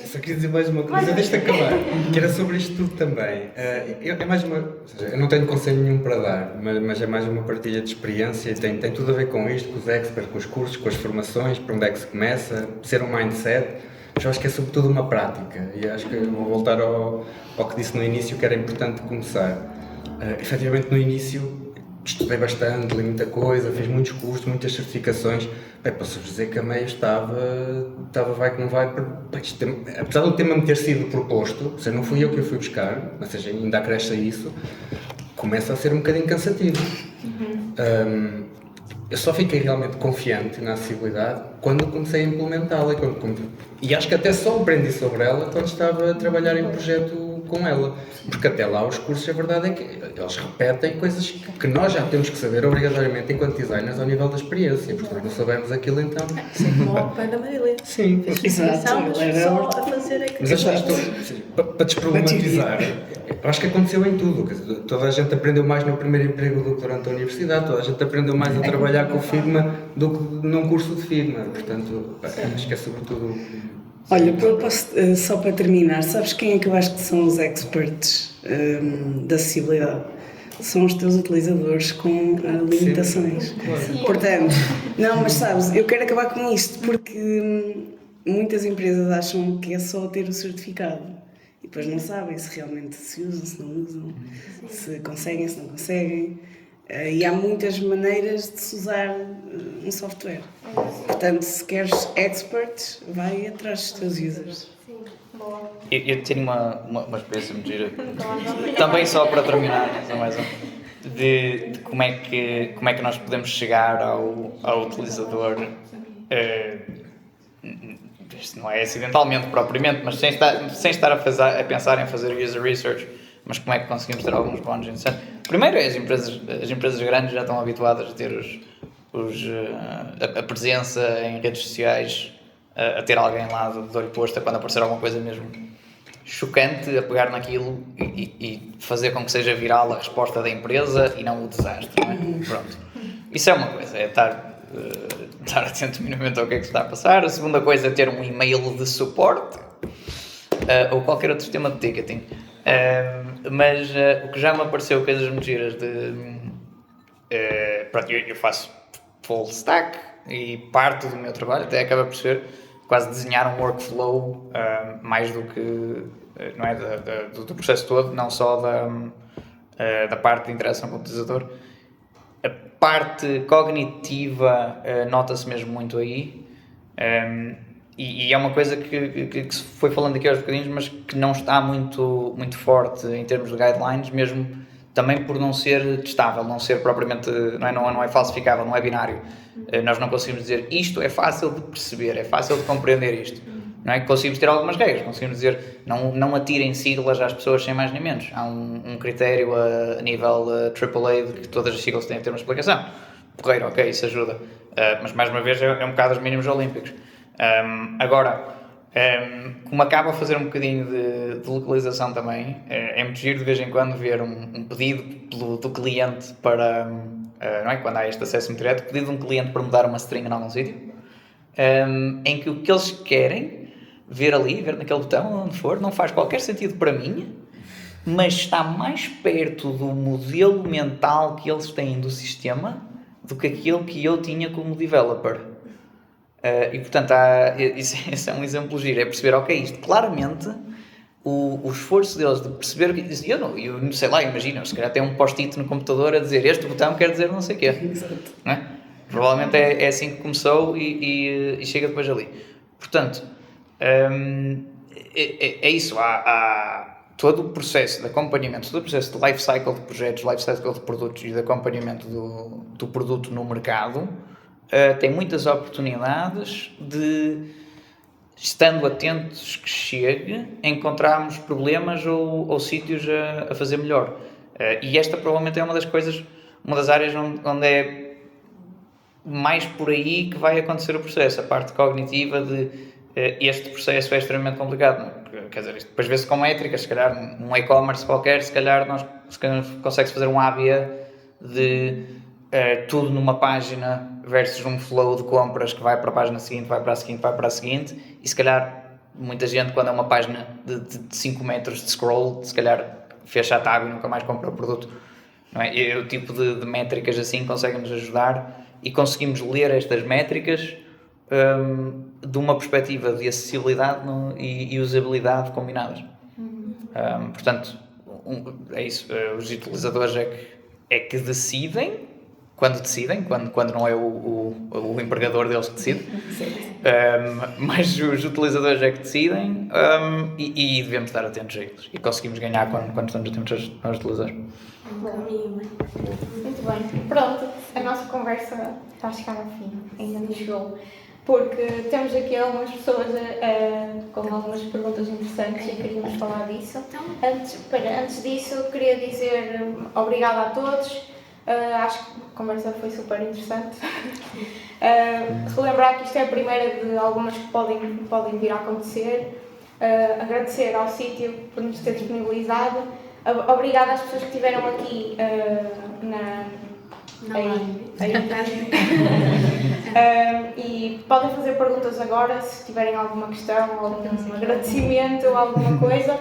F: Só queria dizer mais uma coisa, deixa-te acabar, que era sobre isto tudo também. É mais uma, ou seja, eu não tenho conselho nenhum para dar, mas é mais uma partilha de experiência e tem tudo a ver com isto, com os experts, com os cursos, com as formações, para onde é que se começa, ser um mindset. Mas eu acho que é sobretudo uma prática e acho que vou voltar ao que disse no início, que era importante começar. Efetivamente no início estudei bastante, li muita coisa, fiz muitos cursos, muitas certificações. Posso-vos dizer que a meio estava vai que não vai, apesar do tema me ter sido proposto, ou seja, não fui eu que o fui buscar, ou seja, ainda acresce a isso, começa a ser um bocadinho cansativo. Eu só fiquei realmente confiante na acessibilidade quando comecei a implementá-la e acho que até só aprendi sobre ela quando estava a trabalhar em projeto com ela, porque até lá os cursos, a verdade é que eles repetem coisas que nós já temos que saber obrigatoriamente enquanto designers ao nível da experiência, porque nós não sabemos aquilo então.
K: Sim, como ao pé da Marília.
F: Sim,
K: exato. Mas só a fazer aquilo.
F: Mas acho que para desproblematizar, eu acho que aconteceu em tudo, quer dizer, toda a gente aprendeu mais no primeiro emprego do que durante a universidade, toda a gente aprendeu mais a trabalhar com o Figma do que num curso de Figma, portanto, acho que é sobretudo.
I: Olha, eu posso, só para terminar, sabes quem é que eu acho que são os experts da acessibilidade? São os teus utilizadores com limitações. Sim. Portanto, não, mas sabes, eu quero acabar com isto porque muitas empresas acham que é só ter o certificado depois não sabem se realmente se usam, se não usam, se conseguem, se não conseguem. E há muitas maneiras de se usar um software. Portanto, se queres experts, vai atrás dos teus users.
J: Eu tenho uma experiência muito gira, também só para terminar, mais de como é que nós podemos chegar ao utilizador, isto não é acidentalmente propriamente, mas sem estar a pensar em fazer user research, mas como é que conseguimos ter alguns bónus interessantes. Primeiro, as empresas grandes já estão habituadas a ter a presença em redes sociais, a ter alguém lá de olho posto quando aparecer alguma coisa mesmo chocante, a pegar naquilo e fazer com que seja viral a resposta da empresa e não o desastre, não é? Pronto. Isso é uma coisa, é estar atento minimamente ao que é que se está a passar. A segunda coisa é ter um e-mail de suporte ou qualquer outro sistema de ticketing. Mas o que já me apareceu coisas muito giras pronto, eu faço full stack e parte do meu trabalho até acaba por ser quase desenhar um workflow mais do que não é, do processo todo, não só da parte de interação com o utilizador. A parte cognitiva nota-se mesmo muito aí, e é uma coisa que se foi falando aqui aos bocadinhos, mas que não está muito, muito forte em termos de guidelines, mesmo também por não ser testável, não ser propriamente, não é falsificável, não é binário. Nós não conseguimos dizer isto é fácil de perceber, é fácil de compreender isto. Não é? Conseguimos ter algumas regras, conseguimos dizer não atirem siglas às pessoas sem mais nem menos. Há um critério a nível AAA de que todas as siglas têm a ter uma explicação. Porreiro, ok, isso ajuda. Mas mais uma vez é um bocado os mínimos olímpicos. Agora, como acaba a fazer um bocadinho de localização também, é muito giro de vez em quando ver um pedido do cliente para, não é? Quando há este acesso muito direto, pedido de um cliente para mudar uma string em algum sítio, em que o que eles querem ver naquele botão, onde for, não faz qualquer sentido para mim, mas está mais perto do modelo mental que eles têm do sistema do que aquele que eu tinha como developer. E portanto, esse é um exemplo giro, é perceber, ok, isto claramente, o esforço deles de perceber, eu não sei lá, imagina, se calhar tem um post-it no computador a dizer este botão quer dizer não sei o quê. Não é? Provavelmente é assim que começou e chega depois ali. Portanto, é isso, há todo o processo de acompanhamento, todo o processo de life cycle de projetos, life cycle de produtos e de acompanhamento do produto no mercado. Tem muitas oportunidades de, estando atentos que chegue, encontrarmos problemas ou sítios a fazer melhor. E esta provavelmente é uma das áreas onde é mais por aí que vai acontecer o processo, a parte cognitiva de este processo é extremamente complicado. Quer dizer, isto depois vê-se com métricas, se calhar num e-commerce qualquer, se calhar consegue-se fazer um ABA de tudo numa página versus um flow de compras que vai para a página seguinte, vai para a seguinte, vai para a seguinte, e se calhar muita gente, quando é uma página de 5 metros de scroll, se calhar fecha a tab e nunca mais compra o produto. Não é? E o tipo de métricas assim conseguem-nos ajudar e conseguimos ler estas métricas de uma perspectiva de acessibilidade e usabilidade combinadas. Portanto, é isso, os utilizadores é que decidem, quando não é o empregador deles que decide, mas os utilizadores é que decidem, e devemos estar atentos a eles e conseguimos ganhar quando estamos atentos aos utilizadores.
A: Muito bem, pronto, a nossa conversa está a chegar ao fim, ainda não chegou, porque temos aqui algumas pessoas com algumas perguntas interessantes e queríamos falar disso. Antes disso, queria dizer obrigada a todos. Acho que a conversa foi super interessante. Relembrar que isto é a primeira de algumas que podem vir a acontecer. Agradecer ao sítio por nos ter disponibilizado. Obrigada às pessoas que estiveram aqui e podem fazer perguntas agora se tiverem alguma questão, algum agradecimento ou alguma coisa.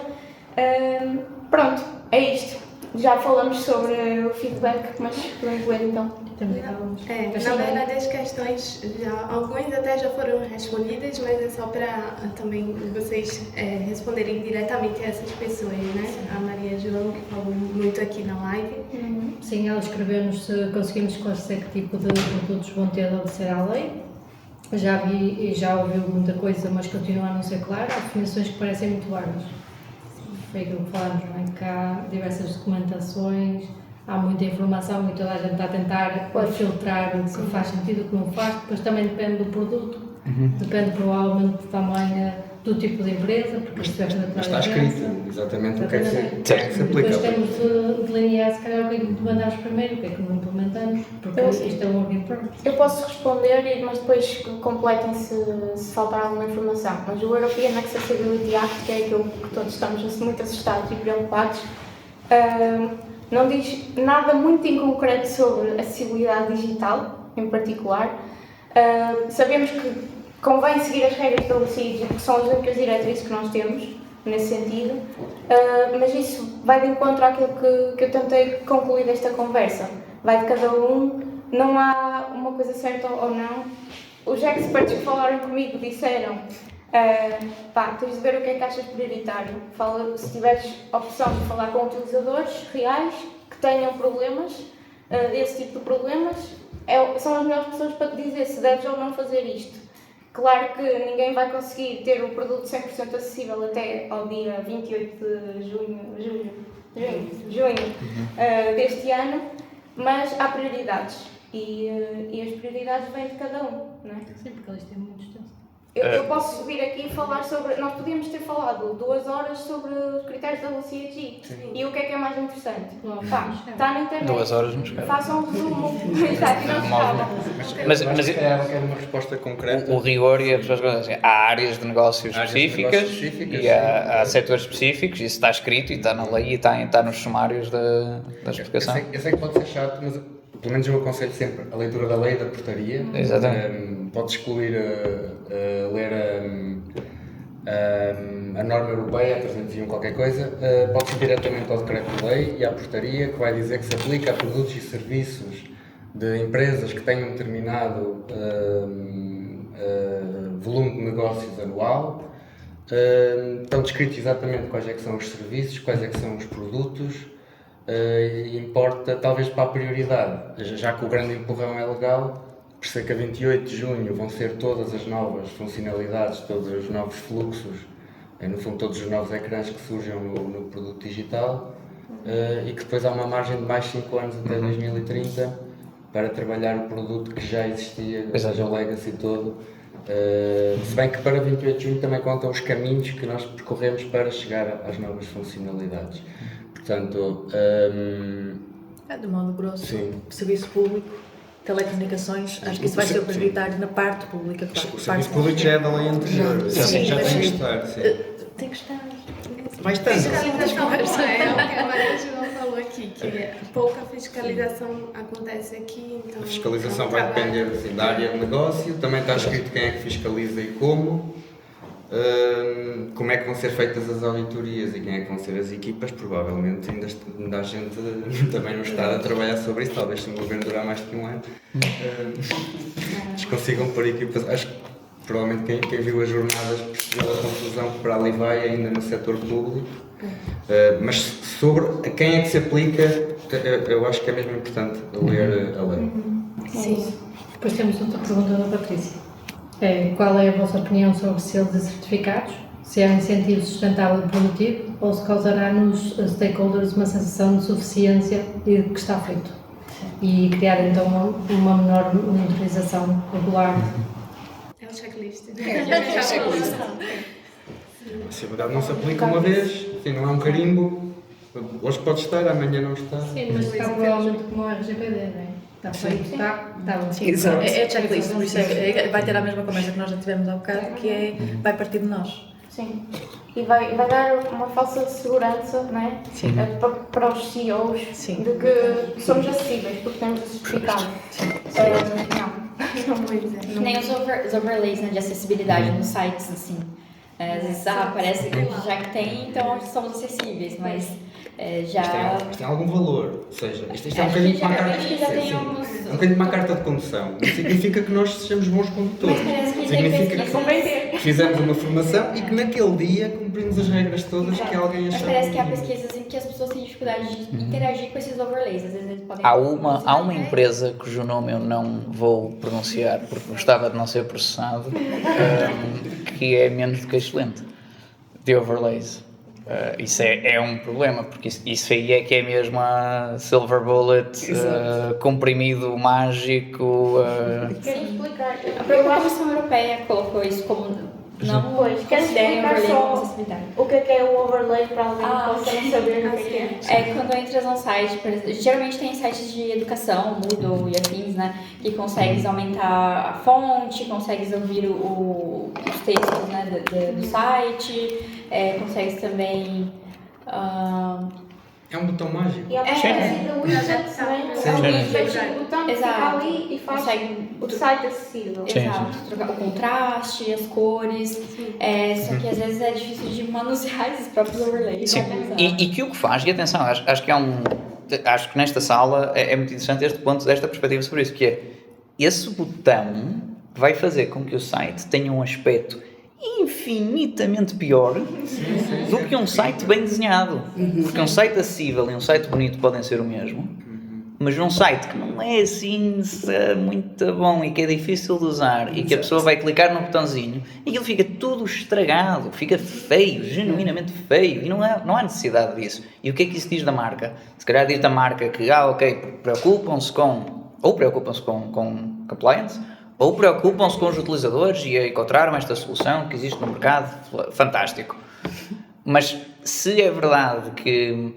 A: Pronto, é isto. Já falamos sobre o feedback, mas podemos ler então.
C: Na verdade, as questões, algumas até já foram respondidas, mas é só para também vocês responderem diretamente a essas pessoas, né? A Maria João, que falou muito aqui na live.
D: Sim, ela escreveu-nos se conseguimos esclarecer que tipo de produtos vão ter de obedecer à lei. Já vi e já ouviu muita coisa, mas continua a não ser claro. Há definições que parecem muito vagas. Foi aquilo que falámos, não é? Que há diversas documentações, há muita informação e toda a gente está a tentar filtrar o que faz sentido, o que não faz. Depois também depende do produto, depende provavelmente também do tipo de empresa, porque isto é
F: mas está escrito exatamente o que é que se aplica.
D: Depois temos de delinear se calhar o que é que implementamos primeiro, o que é que não implementamos, porque isto é um work in progress.
A: Eu posso responder, mas depois completem se faltar alguma informação. Mas o European Accessibility Act, que é aquilo que todos estamos muito assustados e preocupados, não diz nada muito em concreto sobre acessibilidade digital, em particular. Sabemos que convém seguir as regras estabelecidas, que são as únicas diretrizes que nós temos, nesse sentido, mas isso vai de encontro àquilo que eu tentei concluir desta conversa. Vai de cada um, não há uma coisa certa ou não. Os experts que falaram comigo disseram, tens de ver o que é que achas prioritário. Fala, se tiveres a opção de falar com utilizadores reais, que tenham problemas, esse tipo de problemas, são as melhores pessoas para te dizer se deves ou não fazer isto. Claro que ninguém vai conseguir ter o produto 100% acessível até ao dia 28 de junho deste ano, mas há prioridades e as prioridades vêm de cada um, não é?
D: Sim, porque eles têm muito extenso.
A: Eu posso subir aqui e falar sobre... Nós podíamos ter falado 2 horas sobre os critérios da LCAG e o que é mais interessante. Está na internet.
J: 2 horas não escreve.
A: Façam um resumo. Exato, não escreva.
F: Mas ela quer uma resposta concreta.
J: O rigor e as pessoas dizem, há áreas de negócios específicas e há setores específicos, isso está escrito e está na lei e está nos sumários da explicação.
F: Eu sei que pode ser chato, mas pelo menos eu aconselho sempre a leitura da lei e da portaria.
J: Exatamente.
F: Podes excluir ler a norma europeia, a 301 qualquer coisa, podes ir diretamente ao decreto de lei e à portaria, que vai dizer que se aplica a produtos e serviços de empresas que tenham determinado volume de negócios anual. Estão descritos exatamente quais é que são os serviços, quais é que são os produtos. E importa talvez para a prioridade, já que o grande empurrão é legal, por cerca de 28 de junho vão ser todas as novas funcionalidades, todos os novos fluxos, no fundo todos os novos ecrãs que surjam no produto digital, e que depois há uma margem de mais 5 anos até 2030 para trabalhar o produto que já existia, ou seja, o legacy todo. Se bem que para 28 de junho também contam os caminhos que nós percorremos para chegar às novas funcionalidades. Portanto,
K: de modo grosso,
F: sim.
K: Serviço público, telecomunicações, acho que isso vai ser prioritário na parte pública. Claro.
F: O serviço público já é da lei anterior, já tem que estar. Sim.
K: Tem que estar.
F: Vai estar.
C: Fiscalização, é o que a Maria João falou aqui, que pouca fiscalização acontece aqui. Então,
F: a fiscalização vai depender da área de negócio, também está escrito quem é que fiscaliza e como é que vão ser feitas as auditorias e quem é que vão ser as equipas. Provavelmente ainda há gente também no Estado a trabalhar sobre isso, talvez se o governo durar mais de um ano eles consigam pôr equipas. Acho que provavelmente quem viu as jornadas percebeu a confusão que para ali vai ainda no setor público, mas sobre a quem é que se aplica, eu acho que é mesmo importante ler a lei.
D: Sim. Depois temos outra pergunta da Patrícia. Qual é a vossa opinião sobre selos e certificados? Se é um incentivo sustentável e produtivo ou se causará nos stakeholders uma sensação de suficiência e de que está feito? E criar então uma menor monitorização regular?
C: É o checklist.
I: É o checklist.
F: A acessibilidade não se aplica uma vez, assim, não é um carimbo. Hoje pode estar, amanhã não está.
D: Sim, mas está provavelmente como o RGPD, não é? Está feito, está bom.
K: Exato. É checklist, por isso vai ter a mesma conversa que nós já tivemos há bocado, que vai partir de nós.
A: Sim. E vai dar uma falsa segurança, não é? Para os CEOs, de que somos acessíveis porque temos o certificado. Não vou dizer.
H: Nem os overlays, né, de acessibilidade nos sites, assim. Às vezes, parece que já que tem, então somos acessíveis, mas já...
F: Isto tem algum valor, ou seja, isto é um
H: Acho
F: bocadinho
H: que
F: como uma
H: já-
F: carta,
H: acho que já tem
F: sim,
H: alguns-
F: é um bocadinho como uma carta de condução. Não significa que nós sejamos bons condutores.
H: Mas parece que tem
F: Significa
H: pesquisas-
F: que fizemos uma formação e que naquele dia cumprimos as regras todas que alguém
H: Mas
F: achou.
H: parece que há pesquisas em que as pessoas têm dificuldade de interagir com esses overlays. Às vezes eles podem...
J: Há uma empresa cujo nome eu não vou pronunciar porque gostava de não ser processado, que é menos do que excelente, de overlays. Isso é um problema, porque isso aí é que é mesmo a silver bullet, comprimido mágico.
A: Quero explicar.
H: A própria Comissão Europeia colocou isso como não
A: Pois, quero
H: considerem
A: explicar
H: overlay como
A: só
H: acessibilidade.
A: o que é o overlay para alguém que possa não saber o que é.
H: É quando entras num site, por exemplo, geralmente tem sites de educação, Moodle e afins, né? Que consegues aumentar a fonte, consegues ouvir os textos, né, do site, consegues também.
F: É um botão mágico.
A: E a partir do widget também,
F: Sim.
A: é um widget, o botão que fica
H: Exato.
A: ali e faz
H: Consegue-
A: o site acessível.
H: Exato, trocar o contraste, as cores, só que às vezes é difícil de manusear esses próprios overlays.
J: Sim, e que o que faz, e atenção, acho que acho que nesta sala é muito interessante este ponto, desta perspectiva sobre isso, que é esse botão vai fazer com que o site tenha um aspecto infinitamente pior do que um site bem desenhado. Porque um site acessível e um site bonito podem ser o mesmo, mas um site que não é assim muito bom e que é difícil de usar e que a pessoa vai clicar no botãozinho e aquilo fica tudo estragado, fica feio, genuinamente feio, e não há necessidade disso. E o que é que isso diz da marca? Se calhar diz da marca que, preocupam-se com compliance, ou preocupam-se com os utilizadores e encontraram esta solução que existe no mercado, fantástico. Mas se é verdade que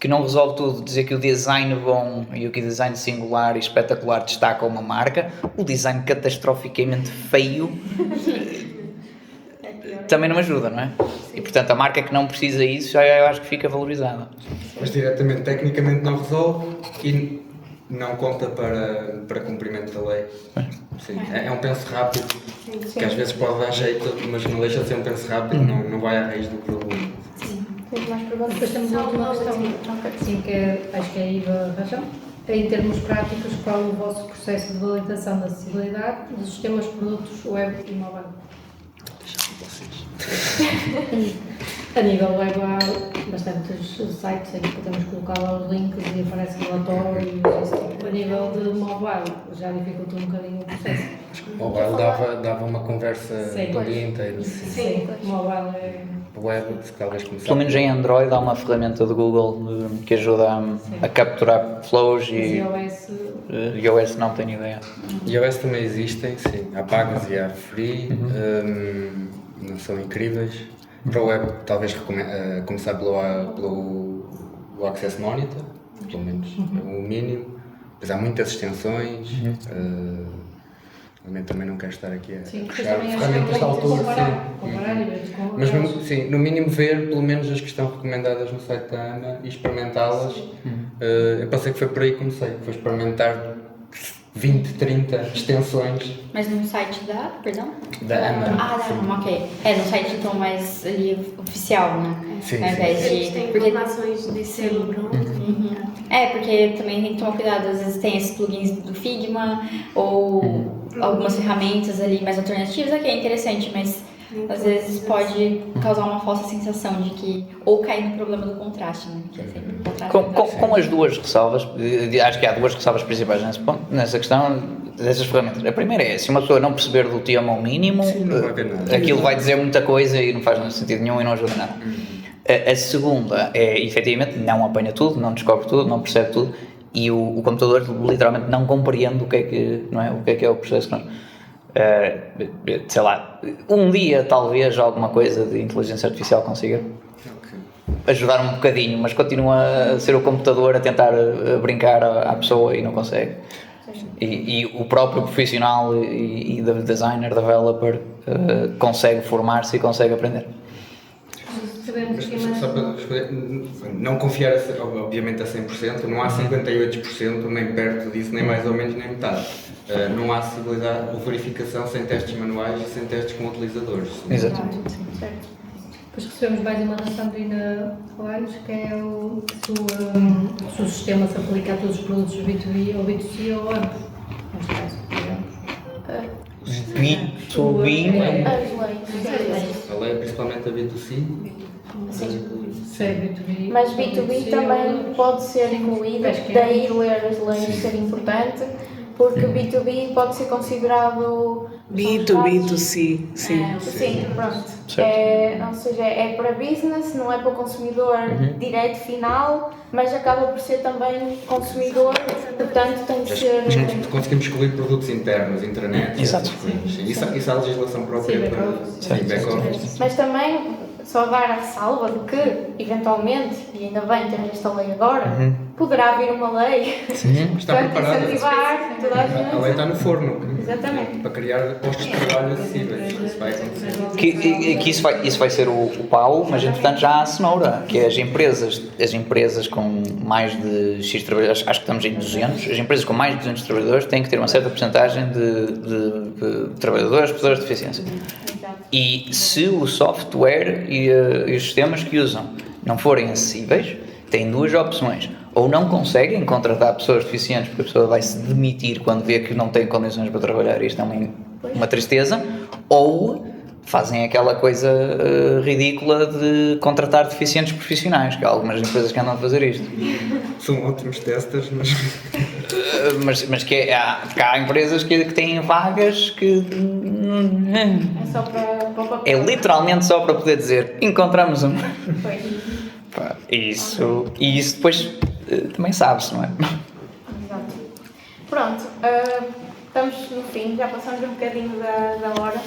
J: não resolve tudo, dizer que o design bom e o que o design singular e espetacular destaca uma marca, o design catastroficamente feio também não ajuda, não é? E portanto a marca que não precisa disso, eu acho que fica valorizada.
F: Mas diretamente, tecnicamente não resolve e não conta para cumprimento da lei. Sim, é um penso rápido, que às vezes pode dar jeito, mas não deixa de ser um penso rápido, não vai à raiz do problema.
A: Tens mais perguntas?
D: Depois temos uma última questão, sim, que acho que é a Iva Rajão. Em termos práticos, qual o vosso processo de validação da acessibilidade dos sistemas, produtos web e mobile? A nível web há bastantes sites em que podemos colocar lá os links e aparece relatórios. A nível de mobile já dificulta um bocadinho o processo.
F: O mobile dava uma conversa do dia inteiro.
D: Sim, mobile é...
F: O web, se talvez começar.
J: Pelo menos em Android há uma ferramenta do Google que ajuda a capturar flows e iOS não tenho ideia.
F: iOS também existem, sim. Há pagos e há free, não são incríveis. Para o web, talvez começar pelo Access Monitor, pelo menos o mínimo. Mas há muitas extensões. Também não quero estar aqui a puxar ferramentas da altura. Mas no mínimo ver pelo menos as que estão recomendadas no site da AMA e experimentá-las. Eu pensei que foi por aí que comecei, foi experimentar 20, 30 extensões.
H: Mas no site da
F: AMA.
H: Da AMA, ok. No site então mais ali oficial, né?
F: Sim,
H: Ao invés de...
C: Tem informações de selo pronto.
H: Porque também tem que tomar cuidado, às vezes tem esses plugins do Figma ou algumas ferramentas ali mais alternativas, que é interessante, mas às vezes pode causar uma falsa sensação de que, ou cair no problema do contraste, né? Que é sempre contraste.
J: Com as duas ressalvas, acho que há duas ressalvas principais nessa questão dessas ferramentas. A primeira é, se uma pessoa não perceber do tema ao mínimo, aquilo vai dizer muita coisa e não faz sentido nenhum e não ajuda nada. A segunda é, efetivamente, não apanha tudo, não descobre tudo, não percebe tudo e o computador literalmente não compreende o que é o processo. Sei lá, um dia talvez alguma coisa de inteligência artificial consiga ajudar um bocadinho, mas continua a ser o computador a tentar brincar à pessoa e não consegue. E o próprio profissional e designer, developer consegue formar-se e consegue aprender.
F: Só para não confiar obviamente a 100%, não há 58%, nem perto disso, nem mais ou menos, nem metade. Não há acessibilidade ou verificação sem testes manuais e sem testes com utilizadores.
J: Exato.
D: Certo. Depois recebemos mais uma da Sandrina Soares, que é se o sistema se aplica a todos os produtos B2B ou B2C ou ambos. Neste caso,
J: B2B.
F: A lei é principalmente a B2C?
D: B2B.
N: Mas B2B também pode ser incluído, daí ler as leis ser importante, porque B2B pode ser considerado
I: B2B2C, sim.
N: Sim, pronto. Ou seja, é para business, não é para o consumidor direto final, mas acaba por ser também consumidor, portanto tem que ser...
F: Conseguimos excluir produtos internos, intranet,
J: Exato.
F: Isso há legislação própria para back-office.
N: Mas também, só dar a ressalva de que, eventualmente, e ainda bem temos esta lei agora, poderá vir uma lei
F: Está
N: para
F: preparada.
N: incentivar toda a gente.
F: A lei está no forno.
N: Exatamente.
F: Para criar postos de trabalho acessíveis. Isso vai acontecer.
J: Que isso vai ser o pau, mas entretanto já há a cenoura, que é as empresas com mais de X trabalhadores, acho que estamos em 200, as empresas com mais de 200 trabalhadores têm que ter uma certa porcentagem de trabalhadores, pessoas de deficiência. E se o software e os sistemas que usam não forem acessíveis, têm duas opções. Ou não conseguem contratar pessoas deficientes porque a pessoa vai se demitir quando vê que não tem condições para trabalhar, isto é uma tristeza, ou fazem aquela coisa ridícula de contratar deficientes profissionais, que há algumas empresas que andam a fazer isto.
F: São ótimos testers,
J: mas que há empresas que têm vagas que...
N: É só para o papel.
J: É literalmente só para poder dizer, encontramos um.
N: Pois.
J: E isso depois também sabe-se, não é?
N: Exato. Pronto, estamos no fim, já passamos um bocadinho da hora,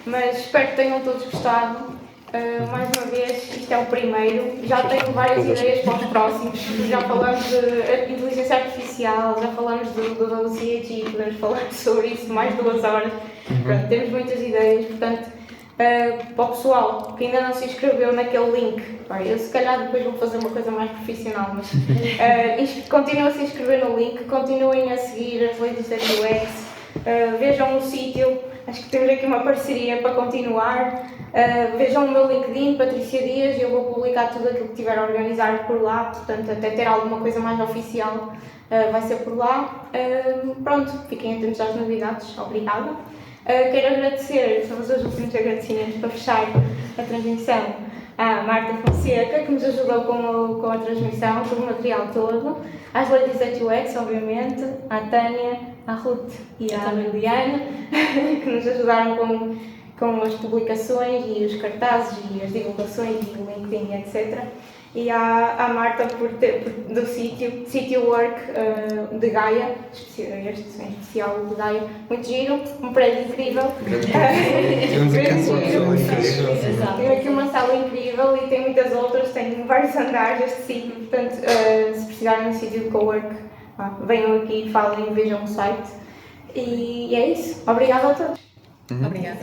N: mas espero que tenham todos gostado. Mais uma vez, isto é o primeiro, já tenho várias ideias para os próximos. Já falamos de inteligência artificial, já falamos do CIG, podemos falar sobre isso mais 2 horas. Pronto, temos muitas ideias, portanto, para o pessoal que ainda não se inscreveu naquele link, eu se calhar depois vou fazer uma coisa mais profissional, mas continuem a se inscrever no link, continuem a seguir as Ladies at UX, vejam o sítio, acho que temos aqui uma parceria para continuar, vejam o meu LinkedIn, Patrícia Dias, e eu vou publicar tudo aquilo que tiver a organizar por lá, portanto até ter alguma coisa mais oficial vai ser por lá. Pronto, fiquem atentos às novidades, obrigada. Quero agradecer, são os dois últimos agradecimentos para fechar a transmissão, à Marta Fonseca, que nos ajudou com a transmissão, com o material todo, às Ladies at UX, obviamente, à Tânia, à Ruth e à Liliana, que nos ajudaram com as publicações e os cartazes e as divulgações e o LinkedIn, etc. E à Marta do Sítio Work de Gaia, este em especial de Gaia, muito giro, um prédio incrível. Tem aqui uma sala incrível e tem muitas outras, tem vários andares este sítio, portanto, se precisarem de um sítio de cowork, venham aqui, falem, vejam o site. E é isso. Obrigada a todos.
J: Obrigada.